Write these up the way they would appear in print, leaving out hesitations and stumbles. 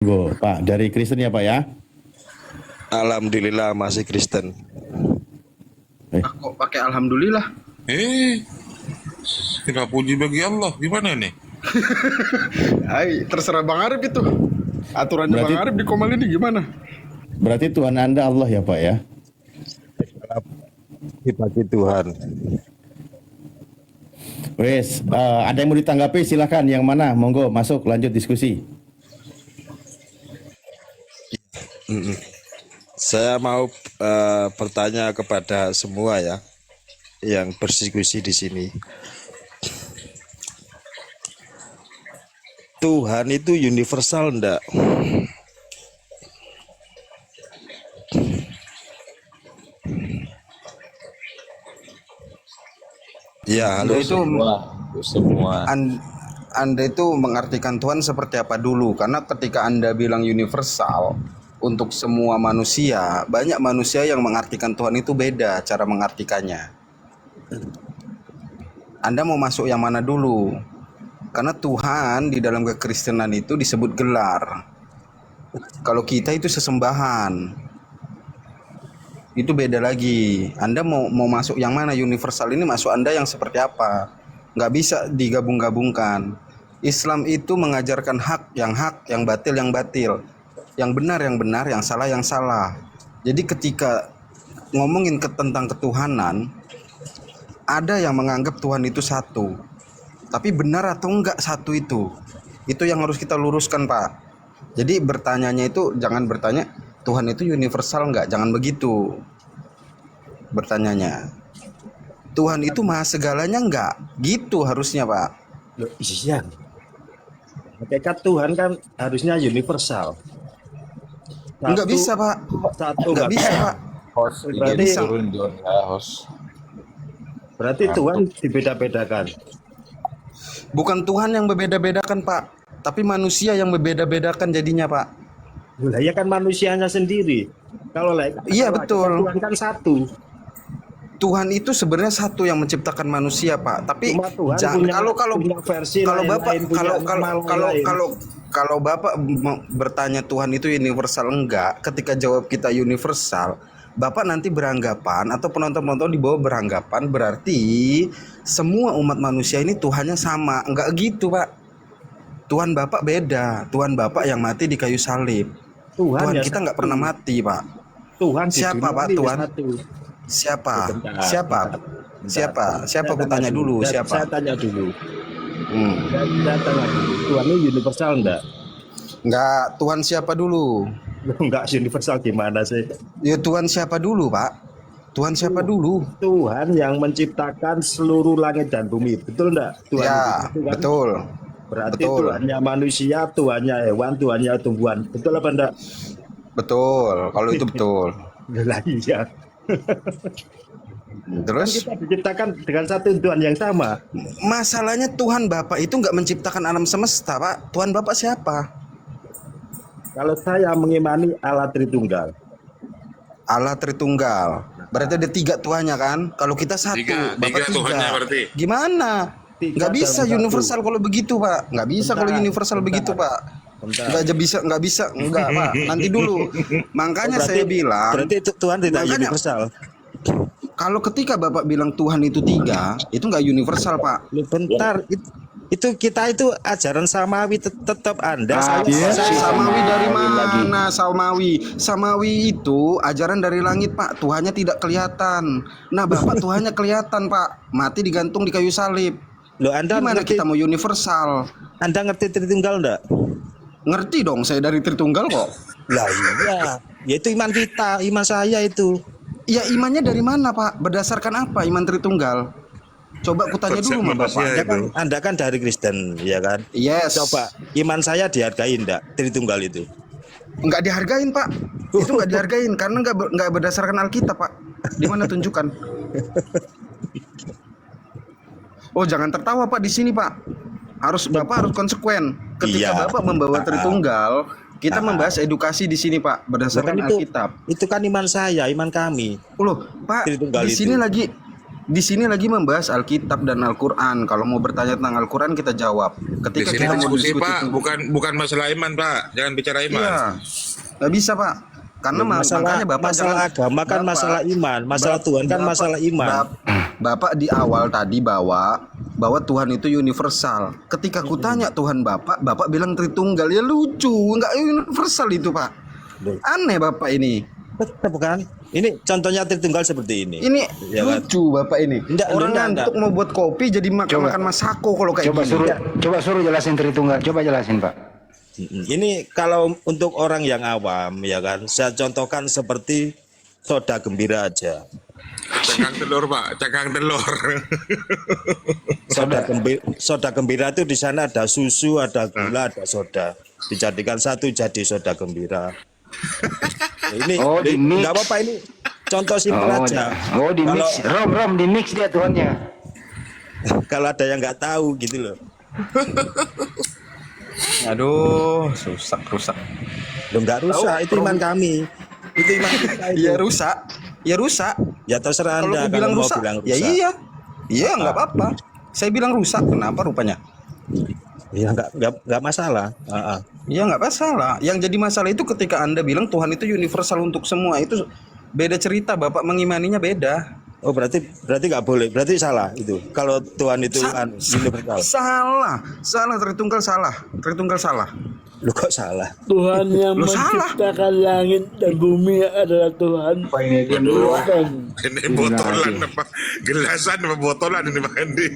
Pak, dari Kristen ya Pak ya? Alhamdulillah masih Kristen. Kok pakai alhamdulillah? Tidak puji bagi Allah. Gimana nih? Terserah Bang Arif itu. Aturannya Berarti- Bang Arif di Komal ini gimana? Berarti Tuhan Anda Allah ya Pak ya? Bagi Tuhan. Wes, ada yang mau ditanggapi silakan. Yang mana? Monggo masuk lanjut diskusi. Saya mau bertanya kepada semua ya yang berdiskusi di sini. Tuhan itu universal enggak? Ya, halo. Semua. Anda itu mengartikan Tuhan seperti apa dulu? Karena ketika Anda bilang universal untuk semua manusia, banyak manusia yang mengartikan Tuhan itu beda cara mengartikannya. Anda mau masuk yang mana dulu? Karena Tuhan di dalam kekristenan itu disebut gelar. Kalau kita itu sesembahan. Itu beda lagi. Anda mau masuk yang mana? Universal ini masuk Anda yang seperti apa? Nggak bisa digabung-gabungkan. Islam itu mengajarkan hak, yang batil, yang benar, yang salah, yang salah. Jadi ketika ngomongin tentang ketuhanan, ada yang menganggap Tuhan itu satu. Tapi benar atau enggak satu itu yang harus kita luruskan, Pak. Jadi bertanyanya itu jangan bertanya Tuhan itu universal enggak, jangan begitu bertanyanya. Tuhan itu maha segalanya enggak? Gitu harusnya, Pak. Loh, iya. Hakikat Tuhan kan harusnya universal. Enggak bisa, Pak. Enggak bisa, Pak. Host, Berarti- bisa. turun John ya, host. Berarti Tuhan dibeda-bedakan. Bukan Tuhan yang berbeda-bedakan, Pak, tapi manusia yang berbeda-bedakan jadinya, Pak. Lah ya kan manusianya sendiri. Iya, kalau betul. Tuhan kan satu. Tuhan itu sebenarnya satu yang menciptakan manusia, Pak. Tapi Cuma Tuhan punya versi kalau lain-lain, Bapak punya nama lain. kalau Bapak bertanya Tuhan itu universal enggak, ketika jawab kita universal, Bapak nanti beranggapan atau penonton-penonton di bawah beranggapan berarti semua umat manusia ini Tuhannya sama. Enggak gitu, Pak. Tuhan Bapak beda. Tuhan Bapak yang mati di kayu salib. Tuhan ya kita nggak satu. pernah mati, Pak. Tuhan di Siapa, dunia Pak, ini Tuhan? satu. Siapa? Bentar. Siapa Saya aku tanya dulu, siapa? Saya tanya dulu. Hmm. Saya tanya dulu. Tuhan ini universal enggak? Enggak, Tuhan siapa dulu? Enggak universal gimana sih? Ya Tuhan siapa dulu, Pak? Tuhan siapa dulu? Tuhan yang menciptakan seluruh langit dan bumi, betul enggak? Tuhan Ya, itu kan? betul. Berarti betul. Tuhannya manusia, Tuhannya hewan, Tuhannya tumbuhan. Betul apa enggak? Betul, kalau itu betul. Lah iya. Kan Terus kita diciptakan dengan satu Tuhan yang sama. masalahnya Tuhan Bapak itu nggak menciptakan alam semesta, Pak. Tuhan Bapak siapa? Kalau saya mengimani Allah Tritunggal. Allah Tritunggal. Berarti ada 3 Tuhannya kan? Kalau kita satu, Tiga Bapak 3. Tuhannya berarti. Gimana? Tiga Nggak bisa dalam satu. universal kalau begitu, Pak. Nggak bisa kalau Bentar, universal bentar. begitu, Pak. Bentar. Nggak bisa, Pak. Nanti dulu. Makanya saya bilang. Berarti Tuhan tidak Makanya- universal. Kalau ketika Bapak bilang Tuhan itu 3, itu nggak universal, Pak. Loh, bentar, itu kita itu ajaran samawi tetap Anda. Samawi dari mana? Samawi itu ajaran dari langit, Pak. Tuhannya tidak kelihatan. Nah, Bapak Tuhannya kelihatan, Pak. Mati digantung di kayu salib. Loh, Anda Gimana ngerti, kita mau universal? Anda ngerti Tritunggal enggak? Ngerti dong, saya dari Tritunggal kok. Lah iya, yaitu iman kita, iman saya itu. Ya imannya dari mana, Pak? Berdasarkan apa iman Tritunggal? Coba aku tanya dulu sama Bapak. Anda kan dari Kristen, ya kan? Yes. Coba, iman saya dihargai enggak Tritunggal itu? Nggak dihargain, Pak. Itu nggak dihargain karena nggak berdasarkan Alkitab, Pak. Di mana tunjukkan? Oh, jangan tertawa, Pak, di sini, Pak. Bapak harus konsekuen. Ketika Iya. Bapak membawa Tritunggal, kita membahas edukasi di sini, Pak, berdasarkan Bukan itu, Alkitab. itu kan iman saya, iman kami. Loh, Pak, Tritunggal di sini itu. lagi di sini lagi membahas Alkitab dan Al-Quran. Kalau mau bertanya tentang Al-Quran kita jawab. Di Ketika sini kita mau diskusi diskusi Pak, bukan masalah iman Pak. Jangan bicara iman. iya, nggak bisa Pak. Karena makanya Bapak masalah jangan- agama kan Bapak- masalah iman, masalah Tuhan kan Bapak- masalah iman. Bapak di awal tadi bahwa Tuhan itu universal. Ketika aku tanya Tuhan Bapak bilang Tritunggal. Ya lucu, nggak universal itu Pak. Aneh Bapak ini. Tetap kan? Ini contohnya Tritunggal seperti ini. Ini Ya kan? lucu Bapak ini. Enggak, Orang enggak, ngantuk mau buat kopi jadi makan masako kalau kayak Coba gini. suruh jelasin Tritunggal. Coba jelasin, Pak. Ini kalau untuk orang yang awam ya kan, saya contohkan seperti soda gembira aja. Cakang telur Pak, cakang telur. Soda gembira itu di sana ada susu, ada gula, ada soda. Dijadikan satu jadi soda gembira. Ini di mix. nggak apa-apa, ini contoh simpel aja. Di mix. Rom di mix dia Tuhannya. Kalau ada yang nggak tahu gitu loh. Aduh, rusak. Lo nggak rusak, itu iman kami. Itu iman kita itu. Ya rusak. Ya rusak. Ya terserah Kalau Anda aku bilang mau rusak, bilang ya rusak. iya. Iya nggak apa-apa. Saya bilang rusak, kenapa rupanya? Ya nggak masalah. Iya nggak masalah. Yang jadi masalah itu ketika Anda bilang Tuhan itu universal untuk semua. Itu beda cerita. Bapak mengimaninya beda. Oh berarti nggak boleh, berarti salah itu. Kalau Tuhan itu universal. Salah Tritunggal salah. Lu kok salah? Tuhan yang Lu salah. menciptakan langit dan bumi adalah Tuhan. Dan Ini botolan apa? Gelasan apa botolan ini Pak Andi?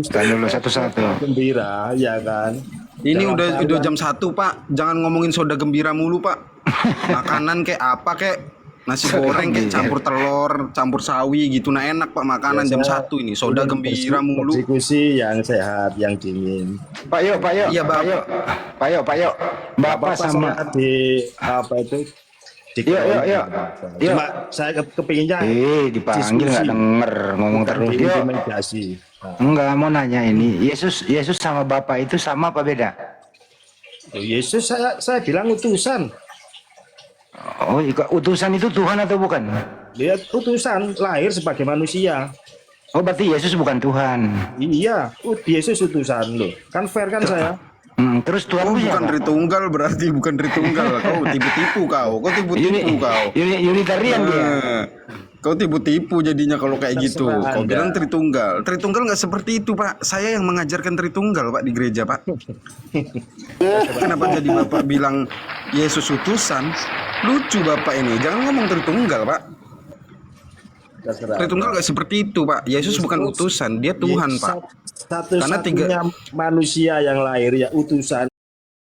Tanya dulu satu-satu. Gembira, ya kan? Ini udah jam 1 Pak. Jangan ngomongin soda gembira mulu Pak. Makanan kayak apa kayak nasi goreng kayak campur telur, campur sawi gitu. Nah enak Pak makanan jam 1 ini. Soda gembira mulu. Diskusi yang sehat, yang dingin. Pak Yo. Iya, Pak. Pak Yo. Bapak sama saya di apa itu? Di Yuk. Cuma saya kepinginnya dipanggil nggak denger ngomong terus. Yo. Intimidasi. Enggak, mau nanya ini. Yesus sama Bapak itu sama apa beda? Yesus saya bilang utusan. Oh, utusan itu Tuhan atau bukan? Dia utusan lahir sebagai manusia. Oh, berarti Yesus bukan Tuhan. Iya, Yesus utusan loh. Kan fair kan saya? Terus Tuhan Oh, itu bukan siapa? Tritunggal berarti bukan Tritunggal. Kau tipu-tipu kau. Kau tipu-tipu kau. Unitarian dia. Kau tipu-tipu jadinya kalau kayak gitu. Terserah Kau Anda. bilang Tritunggal. Tritunggal nggak seperti itu Pak. Saya yang mengajarkan Tritunggal Pak di gereja Pak. Kenapa jadi Bapak bilang Yesus utusan? Lucu Bapak ini. Jangan ngomong Tritunggal Pak. Terserah. Tritunggal nggak seperti itu Pak. Yesus bukan utusan. Dia Tuhan Pak. Karena Satu-satunya manusia yang lahir ya utusan,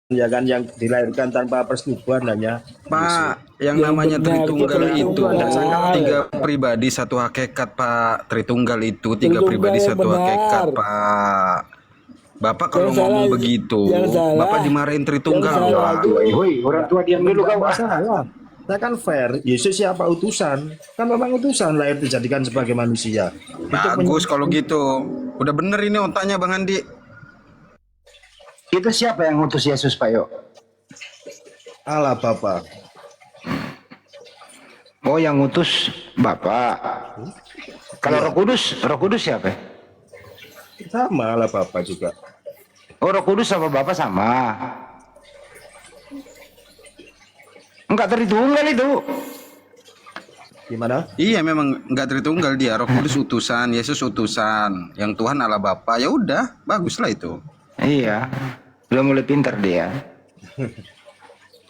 ya kan, yang dilahirkan tanpa persetubuhan hanya Pak, yang Yang namanya benar, Tritunggal Tritunggal itu benar. 3 pribadi satu hakikat Pak. Tritunggal itu 3 Tritunggal pribadi yang satu benar. hakikat Pak. Bapak kalau Yang ngomong salah- begitu, yang salah- Bapak dimarahin Tritunggal yang salah Pak. itu- Woi, orang tua diam dulu kau. masalah. Saya kan fair. Yesus siapa utusan? Kan memang utusan lahir dijadikan sebagai manusia. Bagus kalau gitu. Udah bener ini otaknya Bang Andi. Itu siapa yang ngutus Yesus, Pak Yo? Allah Bapa. Oh, yang ngutus Bapak. Kalau Roh Kudus siapa? Sama Allah Bapa juga. Oh, Roh Kudus sama Bapak sama. Enggak Tritunggal itu. Gimana? Iya memang nggak Tritunggal dia. Roh Kudus utusan, Yesus utusan. Yang Tuhan Allah Bapa. Ya udah, baguslah itu. Iya. Udah mulai pintar dia.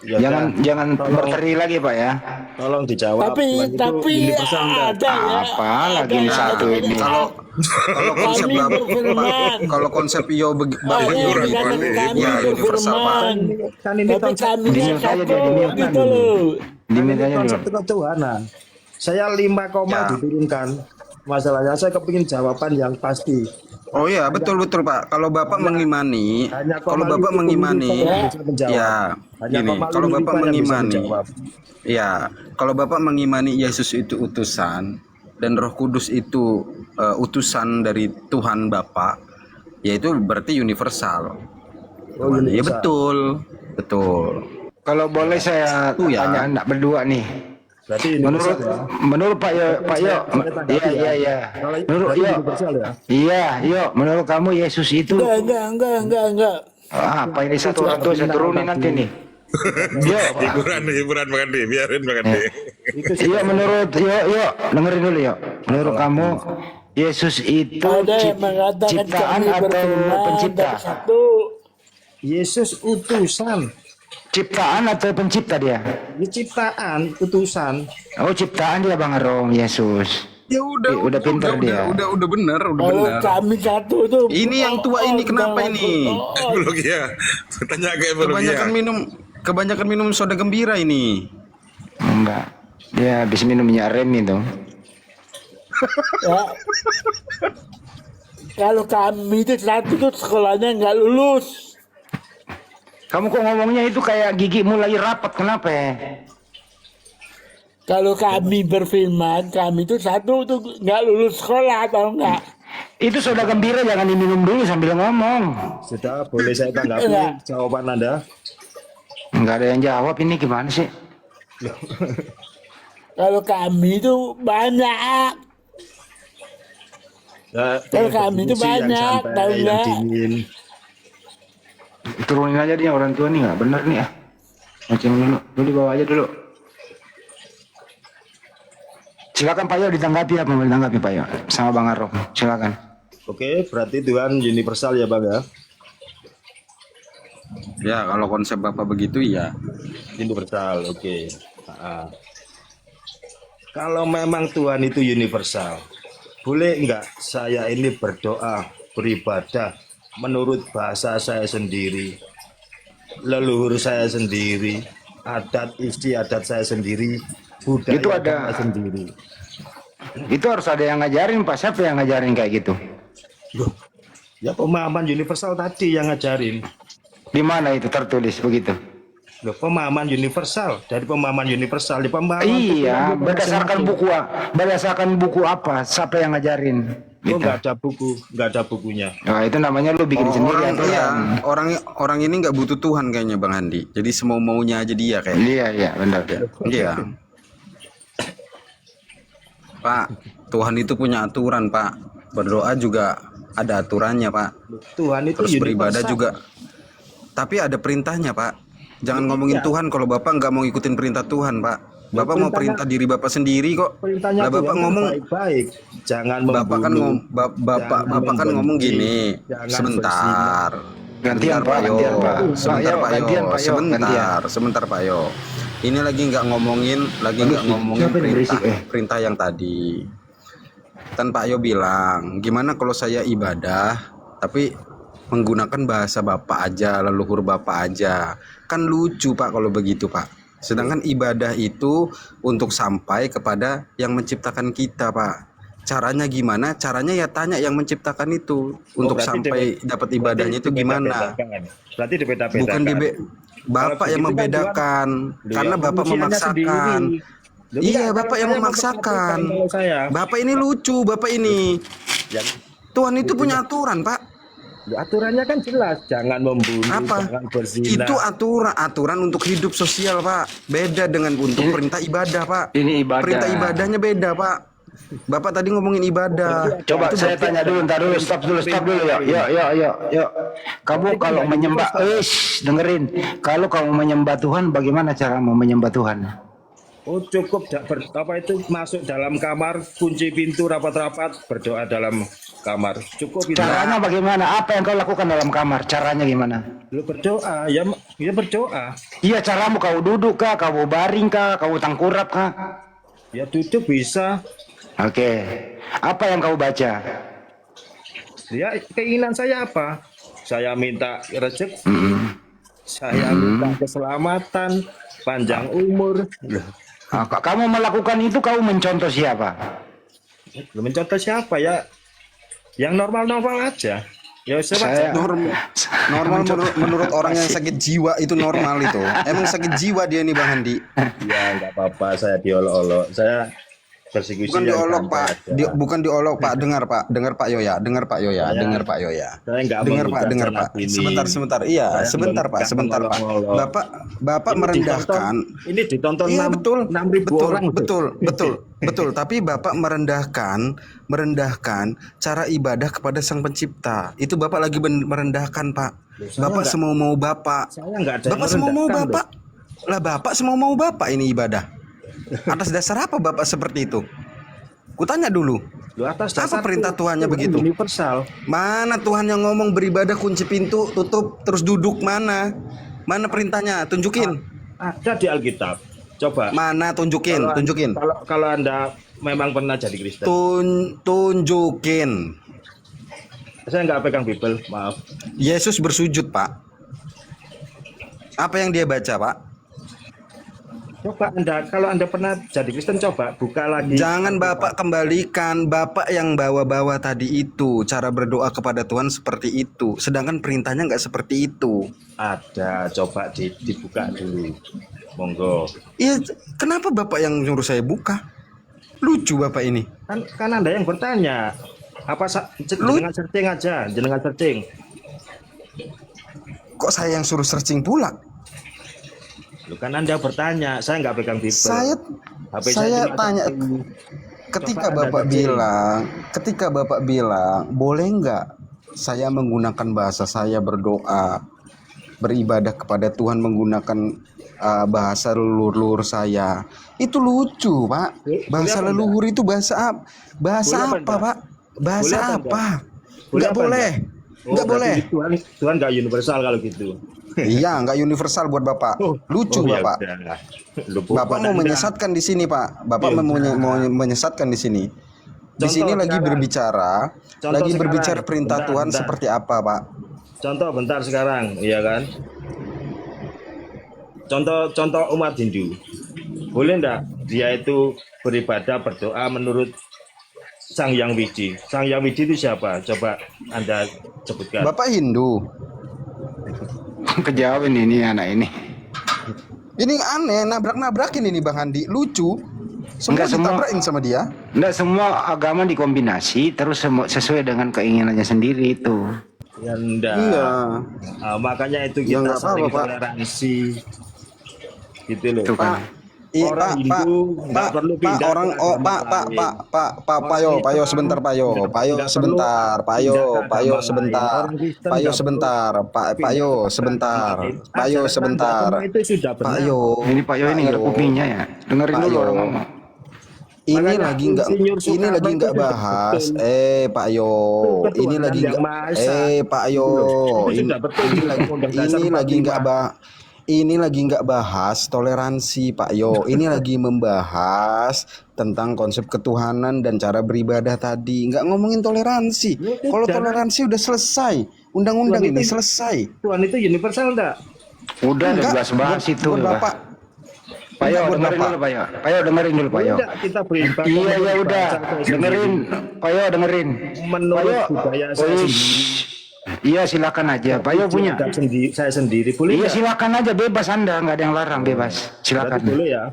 Ya, Jangan berteri lagi, Pak ya. tolong dijawab. Tuhan itu Tapi universal enggak? ada ya. Apa lagi Ada, satu ada. ini? Kalau konsep Kami Bapak, berfirman. kalau konsep Iyo Ada Bapak yang begitu, dikatakan kami ya universal Pak. berfirman. Kan ini Tapi konsep kami Dimiliki aja dia, satu dimiliki. gitu loh. Dimintanya konsep dulu. ketuhanan. Saya 5 koma Ya. diturunkan. Masalahnya saya kepingin jawaban yang pasti. Oh iya betul Pak. Kalau Bapak mengimani, hanya kalau koma Bapak lima mengimani, yang bisa menjawab. ya Hanya gini. koma Kalau lima Bapak yang bisa mengimani, menjawab. ya kalau Bapak mengimani Yesus itu utusan dan Roh Kudus itu utusan dari Tuhan Bapa, ya itu berarti universal. Oh, Ya universal. betul. Kalau boleh saya Satu ya. tanya anak berdua nih. Berarti universal ya. Menurut Pak Yo, iya. Menurut Yo, Universal ya. iya, Yo, menurut kamu Yesus itu Enggak. apa ini satu orang tua saya turunin nanti nih. Yo, hiburan Bang Andi, biarin Bang Andi. Yo menurut Yo, dengerin dulu Yo. Menurut kamu Yesus itu Ada yang mengatakan ciptaan kami atau berfirman pencipta? dari satu. Yesus utusan. Ciptaan atau pencipta dia? Ini ciptaan, utusan. Oh, ciptaan dia Bang Arom, Yesus. Ya udah pintar dia. udah bener, udah Kalau bener. kami satu tuh. Ini yang tua ini kenapa ini? Biologi ya. Tanya ke biologi ya. Kebanyakan minum soda gembira ini. Enggak. Dia habis minum minyak rem itu. Ya. Kalau kami itu satu tuh sekolahnya nggak lulus. Kamu kok ngomongnya itu kayak gigi mulai rapat, kenapa ya? Kalau kami berfirman, kami itu satu tuh nggak lulus sekolah atau enggak? Itu soda gembira jangan diminum dulu sambil ngomong. Sudah, boleh saya tanggapi Enggak. jawaban Anda? Enggak ada yang jawab, ini gimana sih? Kalau kami itu banyak. Ya, Kalau kami itu berdiskusi yang banyak, santai, tahu yang nggak? dingin. Turunin aja dia orang tua nih, nggak bener nih ya. Macam dulu dibawa aja dulu. Silakan Pak Yo ditanggapi apa mau ditanggapi Pak Yo sama Bang Arom. Silakan. Oke, berarti Tuhan universal ya Bang ya? Ya kalau konsep Bapak begitu ya. Universal, oke. Kalau memang Tuhan itu universal, boleh enggak saya ini berdoa, beribadah menurut bahasa saya sendiri, leluhur saya sendiri, adat istiadat saya sendiri, budaya Itu ada- saya sendiri. Itu harus ada yang ngajarin Pak. Siapa yang ngajarin kayak gitu? Loh, ya pemahaman universal tadi yang ngajarin. Di mana itu tertulis begitu? Loh, pemahaman universal, dari pemahaman universal di pemahaman Iya, Tuhan berdasarkan buku apa? Siapa yang ngajarin? Oh, Gitu. nggak ada buku, nggak ada bukunya. Nah, itu namanya lu bikin sendiri Orang aturan. iya, orang ini nggak butuh Tuhan kayaknya Bang Andi. Jadi semau maunya aja dia kayak. Iya, benar. Iya. Pak, Tuhan itu punya aturan Pak. Berdoa juga ada aturannya Pak. Tuhan itu Terus beribadah universal. juga. Tapi ada perintahnya Pak. Jangan ngomongin Tuhan kalau Bapak nggak mau ngikutin perintah Tuhan Pak. Bapak mau perintah diri Bapak sendiri kok. Perintahnya Lah Bapak Tuhan ngomong baik-baik, jangan Bapak kan membunuh, Bapak kan ngomong gini. jangan Sebentar. Gantian, Pak, Yo. gantian, Pak. Sebentar Pak Yo, Pak Yo. gantian, Pak Yo, Sebentar Pak Yo. Ini lagi nggak ngomongin siapa yang berisik, perintah yang tadi. Kan Pak Yo bilang, gimana kalau saya ibadah tapi menggunakan bahasa Bapak aja, leluhur Bapak aja. Kan lucu Pak kalau begitu Pak. Sedangkan ibadah itu untuk sampai kepada yang menciptakan kita Pak. Caranya gimana? Caranya ya tanya yang menciptakan itu. Untuk berarti sampai dapat ibadahnya itu gimana? Berarti dibeda-bedakan. Bukan Bapak yang begitu kan membedakan. Tuhan- Karena Loh, Bapak fungsinya memaksakan. sendiri. Loh, Iya, enggak, Bapak kalau yang saya memaksakan. kalau saya. Bapak ini lucu, Bapak ini. Yang- Tuhan itu punya aturan, Pak. Loh, aturannya kan jelas, jangan membunuh, Apa? jangan berzina. Itu aturan untuk hidup sosial, Pak. Beda dengan untuk perintah ibadah, Pak. Ini ibadah. Perintah ibadahnya beda, Pak. Bapak tadi ngomongin ibadah. Coba saya tanya dulu, ntar dulu, stop dulu yuk. Kamu kalau menyembah, dengerin. Kalau kamu menyembah Tuhan, bagaimana cara mau menyembah Tuhan? Oh cukup apa itu masuk dalam kamar, kunci pintu rapat-rapat, berdoa dalam kamar. Cukup itu. Caranya bagaimana? Apa yang kau lakukan dalam kamar? Caranya gimana? Lu berdoa, ya berdoa. Iya, caramu kau duduk kah, kau baring kah, kau tangkurap kah? Ya duduk bisa. Oke. Apa yang kau baca? Ya keinginan saya apa? Saya minta rezeki, saya minta keselamatan, panjang umur. Nah, kamu melakukan itu, kau mencontoh siapa? Lu mencontoh siapa ya? Yang normal-normal aja. Ya Saya- Normal menurut orang yang sakit jiwa itu normal itu. Emang sakit jiwa dia nih Bang Handi. ya nggak apa-apa, saya diolok-olok. persekusi Bukan yang diolok santai Pak, aja. bukan diolok Pak. Dengar Pak Yoya, dengar Pak Yoya, Saya- dengar Pak Yoya. saya nggak Dengar Pak, menggugat dengar channel Pak. ini. Sebentar. Iya, Saya sebentar Pak, nggak sebentar Pak. mengolok-olok. Bapak Ini merendahkan. ditonton- ini ditonton Iya 6.000 betul, orang. betul. Tapi Bapak merendahkan cara ibadah kepada Sang Pencipta. Itu Bapak lagi merendahkan Pak. saya Bapak nggak- semau Bapak. Saya nggak ada yang Bapak semau merendahkan, Bapak. Lah Bapak semau Bapak ini ibadah. Atas dasar apa Bapak seperti itu? Kutanya dulu. Loh, atas Apa dasar perintah Tuhannya Tuhan begitu? universal. Mana Tuhan yang ngomong beribadah kunci pintu, tutup, terus duduk mana? Mana perintahnya? Tunjukin. Ada di Alkitab. Coba. Mana tunjukin? Kalau Anda memang pernah jadi Kristen. Tunjukin. Saya nggak pegang Bible, maaf. Yesus bersujud, Pak. Apa yang dia baca, Pak? Coba kalau Anda pernah jadi Kristen, coba buka lagi. Jangan Bapak kembalikan. Bapak yang bawa-bawa tadi itu. Cara berdoa kepada Tuhan seperti itu. Sedangkan perintahnya nggak seperti itu. Ada, coba dibuka dulu. Monggo. Iya, kenapa Bapak yang nyuruh saya buka? Lucu Bapak ini. Kan Anda yang bertanya. Apa jenengan searching aja, jenengan searching. Kok saya yang suruh searching pula? Lu kan Anda bertanya, saya nggak pegang Bible. HP Saya cuma tanya satu. ketika Coba Anda Bapak bilang, boleh nggak saya menggunakan bahasa saya berdoa, beribadah kepada Tuhan menggunakan bahasa leluhur saya? Itu lucu, Pak. Bahasa Boleh apa leluhur itu bahasa Boleh apa apa, Pak? Bahasa Boleh apa apa? Boleh Nggak apa boleh. Nggak boleh. Tuhan nggak universal kalau gitu. Iya, nggak universal buat Bapak. Lucu, ya Bapak. udah. Bapak mau menyesatkan di sini, Pak. Bapak mau menyesatkan di sini. Di Contoh sini lagi sekarang. berbicara Sekarang. perintah Bentar, Tuhan bentar. seperti apa, Pak? Contoh bentar sekarang, iya kan? Contoh umat Hindu. Boleh enggak dia itu beribadah, berdoa menurut Sang Yang Widi? Sang Yang Widi itu siapa? Coba Anda sebutkan. Bapak Hindu. Kejauhan ini anak ini. Ini aneh, nabrak-nabrakin ini Bang Andi. Lucu. Semua Enggak semua. ditabrakin sama dia. Enggak semua agama dikombinasi terus sesuai dengan keinginannya sendiri itu. Ya enggak. Iya. Nah, makanya itu Ya, kita nggak saling apa-apa, Pak. toleransi. Gitu loh. Itu kan. Orang Hindu nggak perlu pindah orang ke agama lain. Payo sebentar Payo Nggak sebentar perlu Payo pindah ke sebentar agama lain. Orang Kristen Payo nggak sebentar Payo sebentar Payo Ajaran sebentar agama itu sudah benar. Payo Ini Pak Yo ini nggak ada Payo. kupingnya ya. Dengerin dulu Payo. orang ngomong. Ini Makanya lagi nggak Insinyur Soekarno itu nggak sudah bahas betul. Pak Yo Itu ini ketuhanan lagi yang nggak Maha Esa. Pak Yo Itu sudah betul di Undang-Undang Dasar ini lagi nggak bahas toleransi Pak Yo. Ini lagi membahas tentang konsep ketuhanan dan cara beribadah tadi. Nggak ngomongin toleransi. Kalau toleransi udah selesai, undang-undang Tuhan ini itu- selesai. Tuhan itu universal enggak? Udah ada Enggak, jelas bahas itu. buat Pak. Bapak. Pak Yo Enggak, buat dengerin Bapak. dulu Pak Yo. Pak Yo dengerin dulu Pak Yo. Enggak, kita beribadah. Iya ya menurut udah bahasa saya dengerin sendiri. Pak Yo dengerin. Menurut Pak Yo, budaya saya wih, sendiri. Iya silakan aja. Pak Yo punya. Saya sendiri boleh Iya enggak? silakan aja bebas Anda nggak ada yang larang bebas. Berarti Silakan. boleh ya?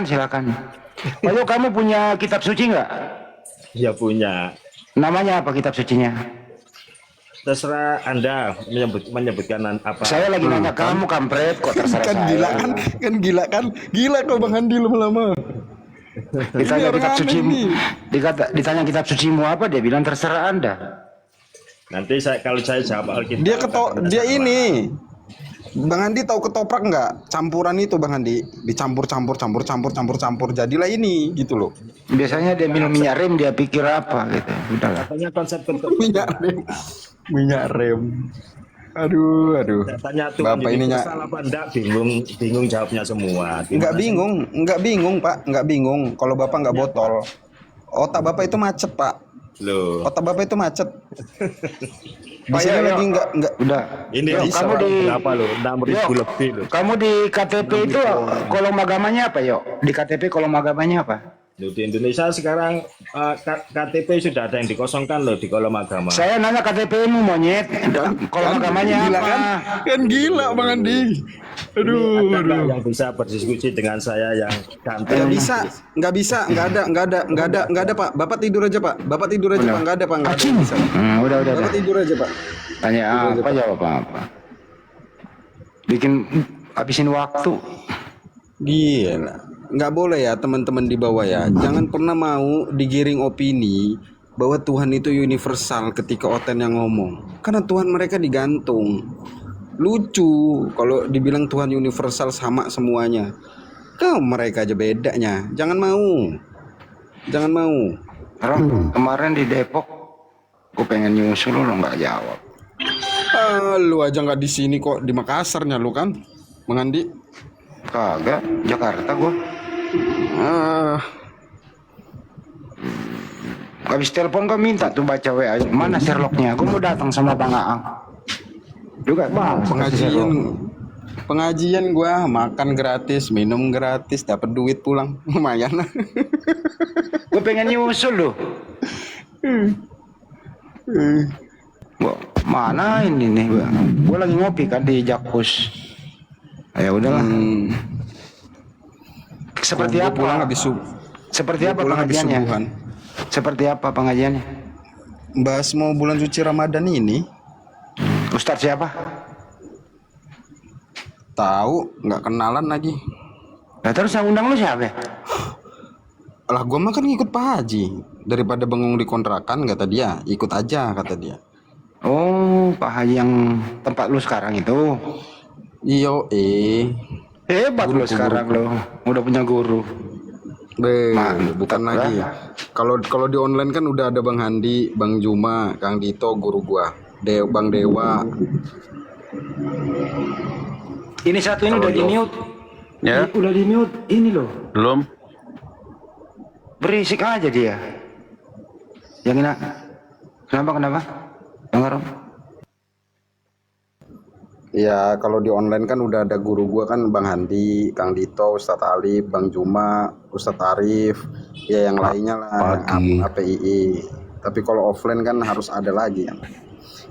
Silakan. Pak Yo kamu punya kitab suci nggak? Ya punya. Namanya apa kitab sucinya? Terserah Anda menyebutkan apa. Saya lagi nanya kamu kampret kok terserah Kan saya. gila kan gila kau Bang Andi lama-lama. Ditanya Ini kitab orang sucimu, aneh ditanya kitab sucimu apa dia bilang terserah Anda. Nanti kalau saya jawab Alkitab. Dia ini. Bang Andi tahu ketoprak nggak? Campuran itu Bang Andi, dicampur. Jadilah ini gitu loh. Biasanya dia minum minyak rem dia pikir apa gitu. Udahlah. Katanya konsep Minyak rem. Aduh. Tanya Tuhan Bapak ini salah apa enggak, bingung jawabnya semua. nggak bingung Pak, nggak bingung. Kalau Bapak nggak botol, otak Bapak itu macet Pak. Loh. Otak Bapak itu macet. Di Pak, sini yo, lagi nggak. Udah. Ini Yo, bisa kamu di berapa loh? 6.000 Yo, lebih loh. Kamu di KTP itu kolom agamanya apa, Yo? Di KTP kolom agamanya apa? Loh, di Indonesia sekarang KTP sudah ada yang dikosongkan loh di kolom agama. Saya nanya KTP-mu monyet. Kalau agamanya Gila apa? kan? Kan gila Bang Andi. Aduh, Ada nggak aduh. yang bisa berdiskusi dengan saya yang ganteng? Nggak bisa, nggak ada Pak. Bapak tidur aja Pak, Pak, nggak ada Pak, nggak ada Acing. yang bisa. Udah. Bapak tidur aja Pak. Tanya apa jawab apa. Bikin habisin waktu. Gila, nggak boleh ya teman-teman di bawah ya. Jangan pernah mau digiring opini bahwa Tuhan itu universal ketika Oten yang ngomong. Karena Tuhan mereka digantung. Lucu kalau dibilang Tuhan universal sama semuanya. Kau mereka aja bedanya. Jangan mau. Rom, kemarin di Depok, gue pengen nyusul lo nggak jawab. Lu aja nggak di sini kok, di Makassarnya lu kan, Bang Andi. Kagak, Jakarta gue. Habis telepon gue minta tuh baca WA. Mana Sherlocknya? Gue mau datang sama Bang Aang. Juga Bang, Pengajian gua makan gratis, minum gratis, dapat duit pulang. Lumayan. gue pengen nyusul loh. Gua mana ini nih? Gue lagi ngopi kan di Jakpus. Ya udahlah. Seperti Gua apa? pulang habis Seperti apa pulang habis pengajiannya? subuhan. Seperti apa pengajiannya? Bahas mau bulan suci Ramadan ini. Ustadz siapa? Tahu, nggak kenalan lagi. Nah, terus yang undang lu siapa? Lah gua mah kan ngikut Pak Haji. Daripada bengong di kontrakan kata dia, ikut aja kata dia. Oh, Pak Haji yang tempat lu sekarang itu. Iyo, Hebat lu sekarang lo. Udah punya guru. Bukan lagi. Kalau di online kan udah ada Bang Handi, Bang Juma, Kang Dito, guru gua. Bang Dewa. Ini satu ini udah di mute. Ya. Udah di mute. Ini loh. Belum. Berisik aja dia. Yang enak. Kenapa? Dengar. Ya kalau di online kan udah ada guru gua kan Bang Handi, Kang Dito, Ustadz Alif, Bang Juma, Ustadz Arif, ya yang lainnya lah, APII. Tapi kalau offline kan harus ada lagi ya.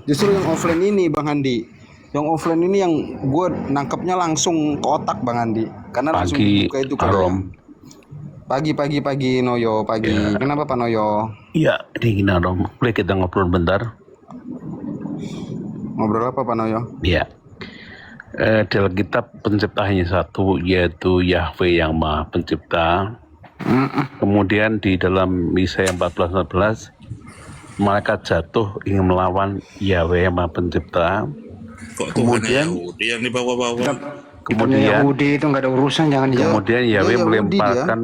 Justru yang offline ini Bang Handi, yang offline ini yang gue nangkepnya langsung ke otak Bang Handi, karena langsung buka itu kan. Pagi Noyo, pagi. Ya. Kenapa Pak Noyo? Iya, dingin Rom. Boleh kita ngobrol bentar? Ngobrol apa Pak Noyo? Iya. Dalam kitab pencipta hanya satu, yaitu Yahweh yang Maha Pencipta. Kemudian di dalam Yesaya 14:14, malaikat jatuh ingin melawan Yahweh yang Maha Pencipta. Kok Kemudian Yahudi yang dibawa-bawa? Kemudian Yahudi itu nggak ada urusan, jangan dijawab. Kemudian Yahweh melemparkan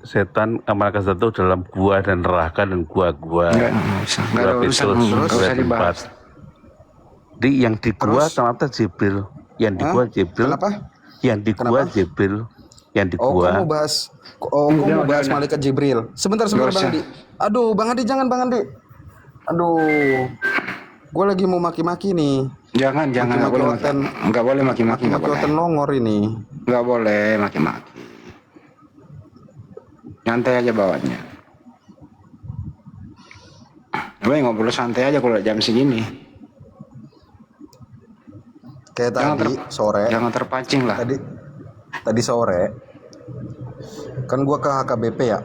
setan malaikat jatuh dalam gua dan neraka dan gua-gua. Nggak ada urusan, nggak usah dibahas. Yang di gua ternyata Jibril. Yang di gua Jibril. Kenapa? Yang di gua Jibril. Yang di gua. Kamu mau bahas malaikat Jibril. Sebentar Bang Andi. Aduh, Bang Andi jangan Bang Andi. Aduh. Gue lagi mau maki-maki nih. Jangan, nggak boleh maki-maki. Nggak boleh. Longor ini. Nggak boleh maki-maki. Nyantai aja bawaannya. Ngobrol santai aja kalau jam segini. Kayak tadi sore. Jangan terpancing lah. Tadi sore. Kan gue ke HKBP ya.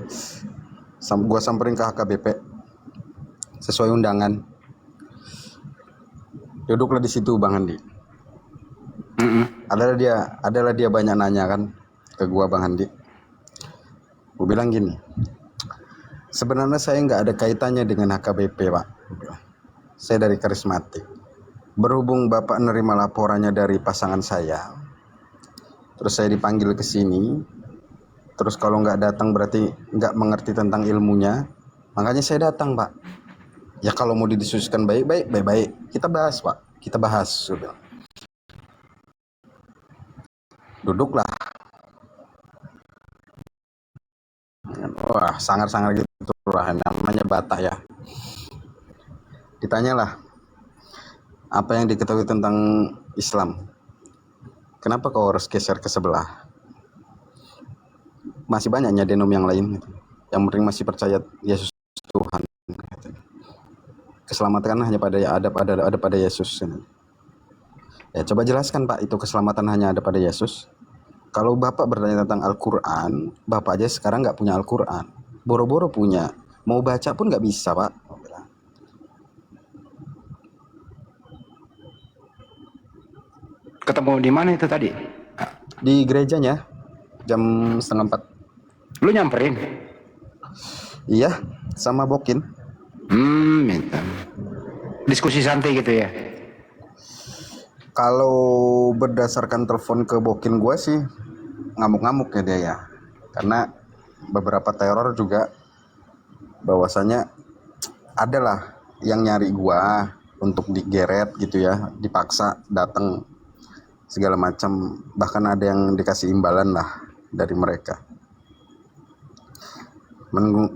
Gue samperin ke HKBP. Sesuai undangan. Duduklah di situ Bang Handi. Adalah dia banyak nanya kan ke gua Bang Handi. Gue bilang gini, sebenarnya saya nggak ada kaitannya dengan HKBP Pak. Saya dari karismatik. Berhubung Bapak nerima laporannya dari pasangan saya, terus saya dipanggil ke sini. Terus kalau nggak datang berarti nggak mengerti tentang ilmunya. Makanya saya datang Pak. Ya kalau mau didiskusikan baik-baik. Kita bahas Pak. Kita bahas. Sudah. Duduklah. Wah, sangar-sangar gitu lah. Namanya Batak ya. Ditanyalah. Apa yang diketahui tentang Islam? Kenapa kau harus geser ke sebelah? Masih banyaknya denom yang lain. yang penting masih percaya Yesus Tuhan. Keselamatan hanya ada pada Yesus. Ya, coba jelaskan Pak, itu keselamatan hanya ada pada Yesus. Kalau Bapak bertanya tentang Al-Quran, Bapak aja sekarang nggak punya Al-Quran. Boro-boro punya, mau baca pun nggak bisa Pak. Ketemu di mana itu tadi? Di gerejanya, jam 3:30. Lu nyamperin? Iya, sama Bokin. Minta. Diskusi santai gitu ya? Kalau berdasarkan telepon ke Bokin gue sih ngamuk-ngamuk ya dia ya. Karena beberapa teror juga bahwasanya adalah yang nyari gua untuk digeret gitu ya, dipaksa datang segala macam, bahkan ada yang dikasih imbalan lah dari mereka.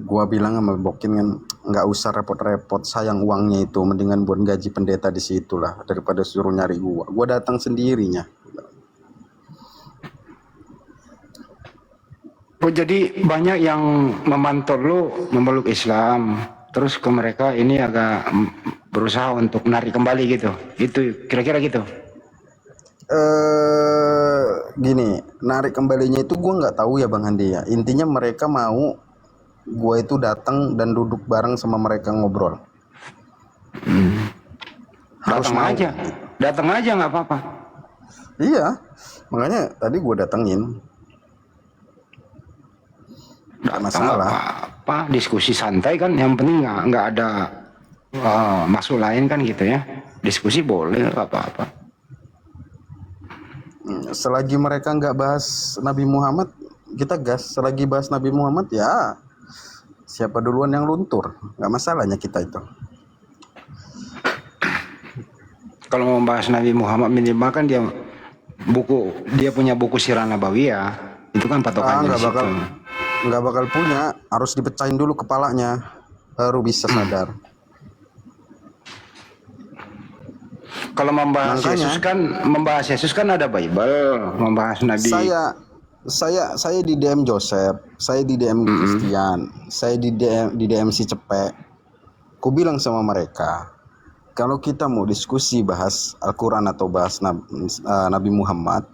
Gua bilang sama Bokin kan, nggak usah repot-repot, sayang uangnya itu, mendingan buat gaji pendeta di situ lah daripada suruh nyari gua datang sendirinya. Oh, jadi banyak yang memantau lu memeluk Islam, terus ke mereka ini agak berusaha untuk narik kembali gitu, itu kira-kira gitu. Gini, narik kembalinya itu gua nggak tahu ya Bang Andi ya. Intinya mereka mau gua itu datang dan duduk bareng sama mereka ngobrol. Harus Datang mau. aja nggak apa-apa. Iya, makanya tadi gua datengin. Nggak masalah. Apa diskusi santai kan, yang penting nggak ada masuk lain kan gitu ya. Diskusi boleh, nggak apa-apa. Selagi mereka nggak bahas Nabi Muhammad, kita gas. Selagi bahas Nabi Muhammad ya siapa duluan yang luntur, nggak masalahnya kita itu. Kalau mau bahas Nabi Muhammad minimal kan dia punya buku Sirah Nabawiyah, itu kan patokannya di situ. Nggak bakal punya, harus dipecahin dulu kepalanya baru bisa sadar. Kalau membahas Makanya, Yesus kan ada Bible, membahas Nabi. Saya di DM Joseph, saya di DM Christian, saya di DM si Cepek. Ku bilang sama mereka, kalau kita mau diskusi bahas Al-Quran atau bahas Nabi Muhammad,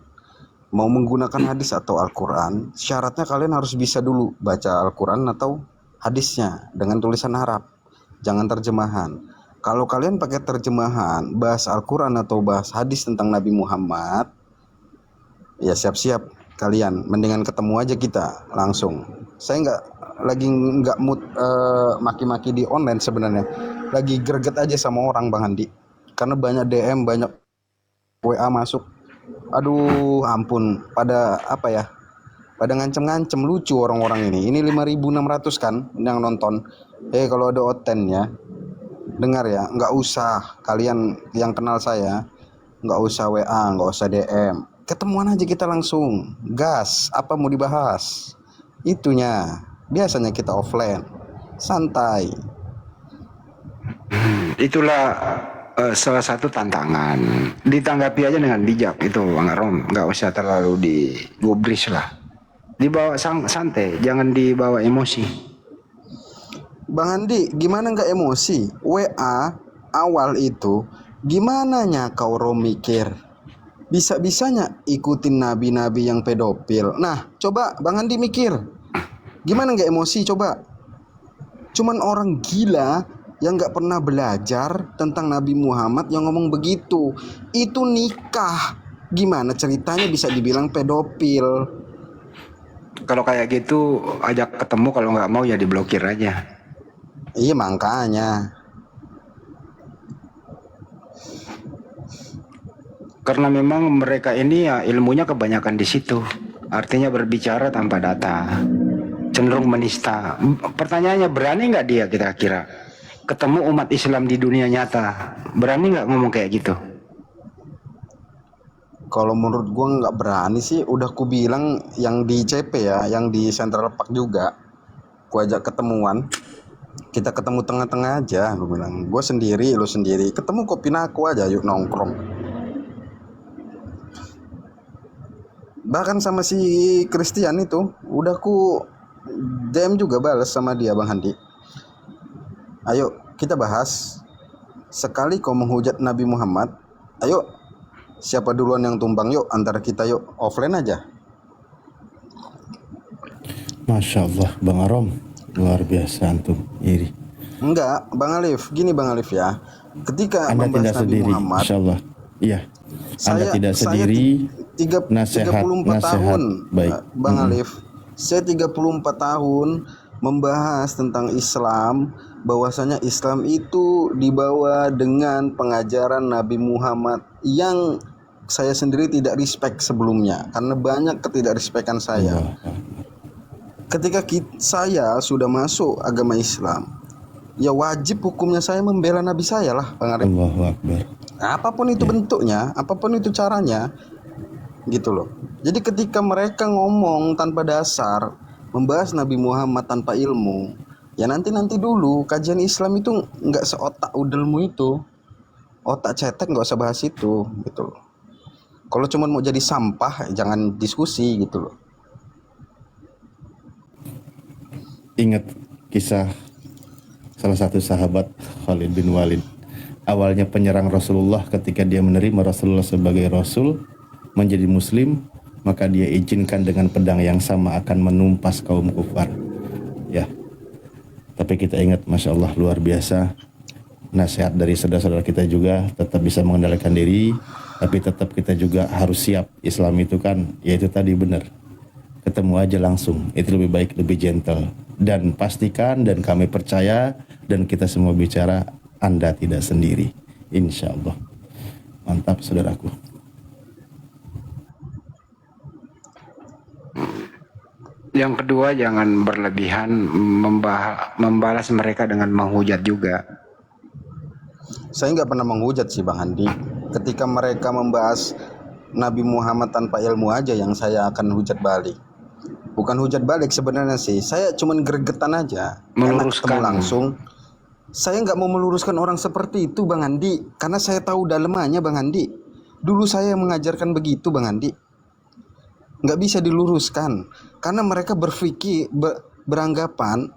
mau menggunakan hadis atau Al-Quran, syaratnya kalian harus bisa dulu baca Al-Quran atau hadisnya dengan tulisan Arab, jangan terjemahan. Kalau kalian pakai terjemahan, bahas Al-Quran atau bahas hadis tentang Nabi Muhammad, ya siap-siap kalian, mendingan ketemu aja kita langsung. Saya nggak mood maki-maki di online sebenarnya, lagi greget aja sama orang Bang Andi, karena banyak DM, banyak WA masuk. Aduh ampun, pada apa ya, pada ngancem-ngancem, lucu orang-orang ini 5.600 kan yang nonton. Kalau ada oten ya, dengar ya, nggak usah kalian yang kenal saya, nggak usah WA, nggak usah DM, ketemuan aja kita langsung, gas, apa mau dibahas, itunya. Biasanya kita offline, santai. Itulah salah satu tantangan. Ditanggapi aja dengan bijak itu Bang Rom, nggak usah terlalu digubris lah, dibawa santai, jangan dibawa emosi. Bang Andi, gimana nggak emosi? WA awal itu gimana nya kau Rom mikir? Bisa-bisanya ikutin nabi-nabi yang pedofil. Nah, coba Bang Andi mikir, gimana nggak emosi coba? Cuman orang gila yang nggak pernah belajar tentang Nabi Muhammad yang ngomong begitu. Itu nikah, gimana ceritanya bisa dibilang pedofil? Kalau kayak gitu ajak ketemu, kalau nggak mau ya diblokir aja. Iya makanya. Karena memang mereka ini ya ilmunya kebanyakan di situ. Artinya berbicara tanpa data, cenderung menista. Pertanyaannya, berani nggak dia kira-kira ketemu umat Islam di dunia nyata? Berani nggak ngomong kayak gitu? Kalau menurut gua nggak berani sih. Udah ku bilang yang di CP ya, yang di Central Park juga, ku ajak ketemuan. Kita ketemu tengah-tengah aja, gue bilang. Gue sendiri, lu sendiri. Ketemu kopi naku aja, yuk nongkrong. Bahkan sama si Christian itu, udah ku DM juga balas sama dia Bang Handi. Ayo kita bahas. Sekali kau menghujat Nabi Muhammad, ayo siapa duluan yang tumbang, yuk antara kita, yuk offline aja. Masya Allah, Bang Arom, luar biasa antum. Iri. Enggak, Bang Alif, gini Bang Alif ya. Ketika Anda tidak membahas Nabi sendiri, Muhammad, Masya Allah. Iya, Anda saya tidak sendiri. Nasihat, 34 tahun, baik. Bang Alif. Saya 34 tahun membahas tentang Islam, bahwasanya Islam itu dibawa dengan pengajaran Nabi Muhammad yang saya sendiri tidak respect sebelumnya karena banyak ketidakrespekan saya. Ketika saya sudah masuk agama Islam, ya wajib hukumnya saya membela Nabi saya lah, Bang Arif. Allahu Akbar. Apapun itu bentuknya, apapun itu caranya, gitu loh. Jadi ketika mereka ngomong tanpa dasar, membahas Nabi Muhammad tanpa ilmu, ya nanti dulu kajian Islam itu nggak seotak udelmu itu, otak cetek nggak usah bahas itu, gitu loh. Kalau cuma mau jadi sampah, jangan diskusi gitu loh. Ingat kisah salah satu sahabat Khalid bin Walid. Awalnya penyerang Rasulullah, ketika dia menerima Rasulullah sebagai Rasul, menjadi Muslim, maka dia izinkan dengan pedang yang sama akan menumpas kaum kufar. Ya, tapi kita ingat, Masya Allah, luar biasa. Nasihat dari saudara-saudara kita juga tetap bisa mengendalikan diri, tapi tetap kita juga harus siap. Islam itu kan, ya itu tadi benar. Ketemu aja langsung, itu lebih baik, lebih gentle. Dan pastikan, dan kami percaya, dan kita semua bicara, Anda tidak sendiri, insya Allah. Mantap saudaraku. Yang kedua, jangan berlebihan membalas mereka dengan menghujat juga. Saya nggak pernah menghujat sih Bang Andi. Ketika mereka membahas Nabi Muhammad tanpa ilmu aja yang saya akan hujat balik. Bukan hujat balik sebenarnya sih, saya cuman gregetan aja. Meluruskan. Ketemu langsung. Saya nggak mau meluruskan orang seperti itu Bang Andi, karena saya tahu dalemannya Bang Andi. Dulu saya mengajarkan begitu Bang Andi. Nggak bisa diluruskan, karena mereka berpikir beranggapan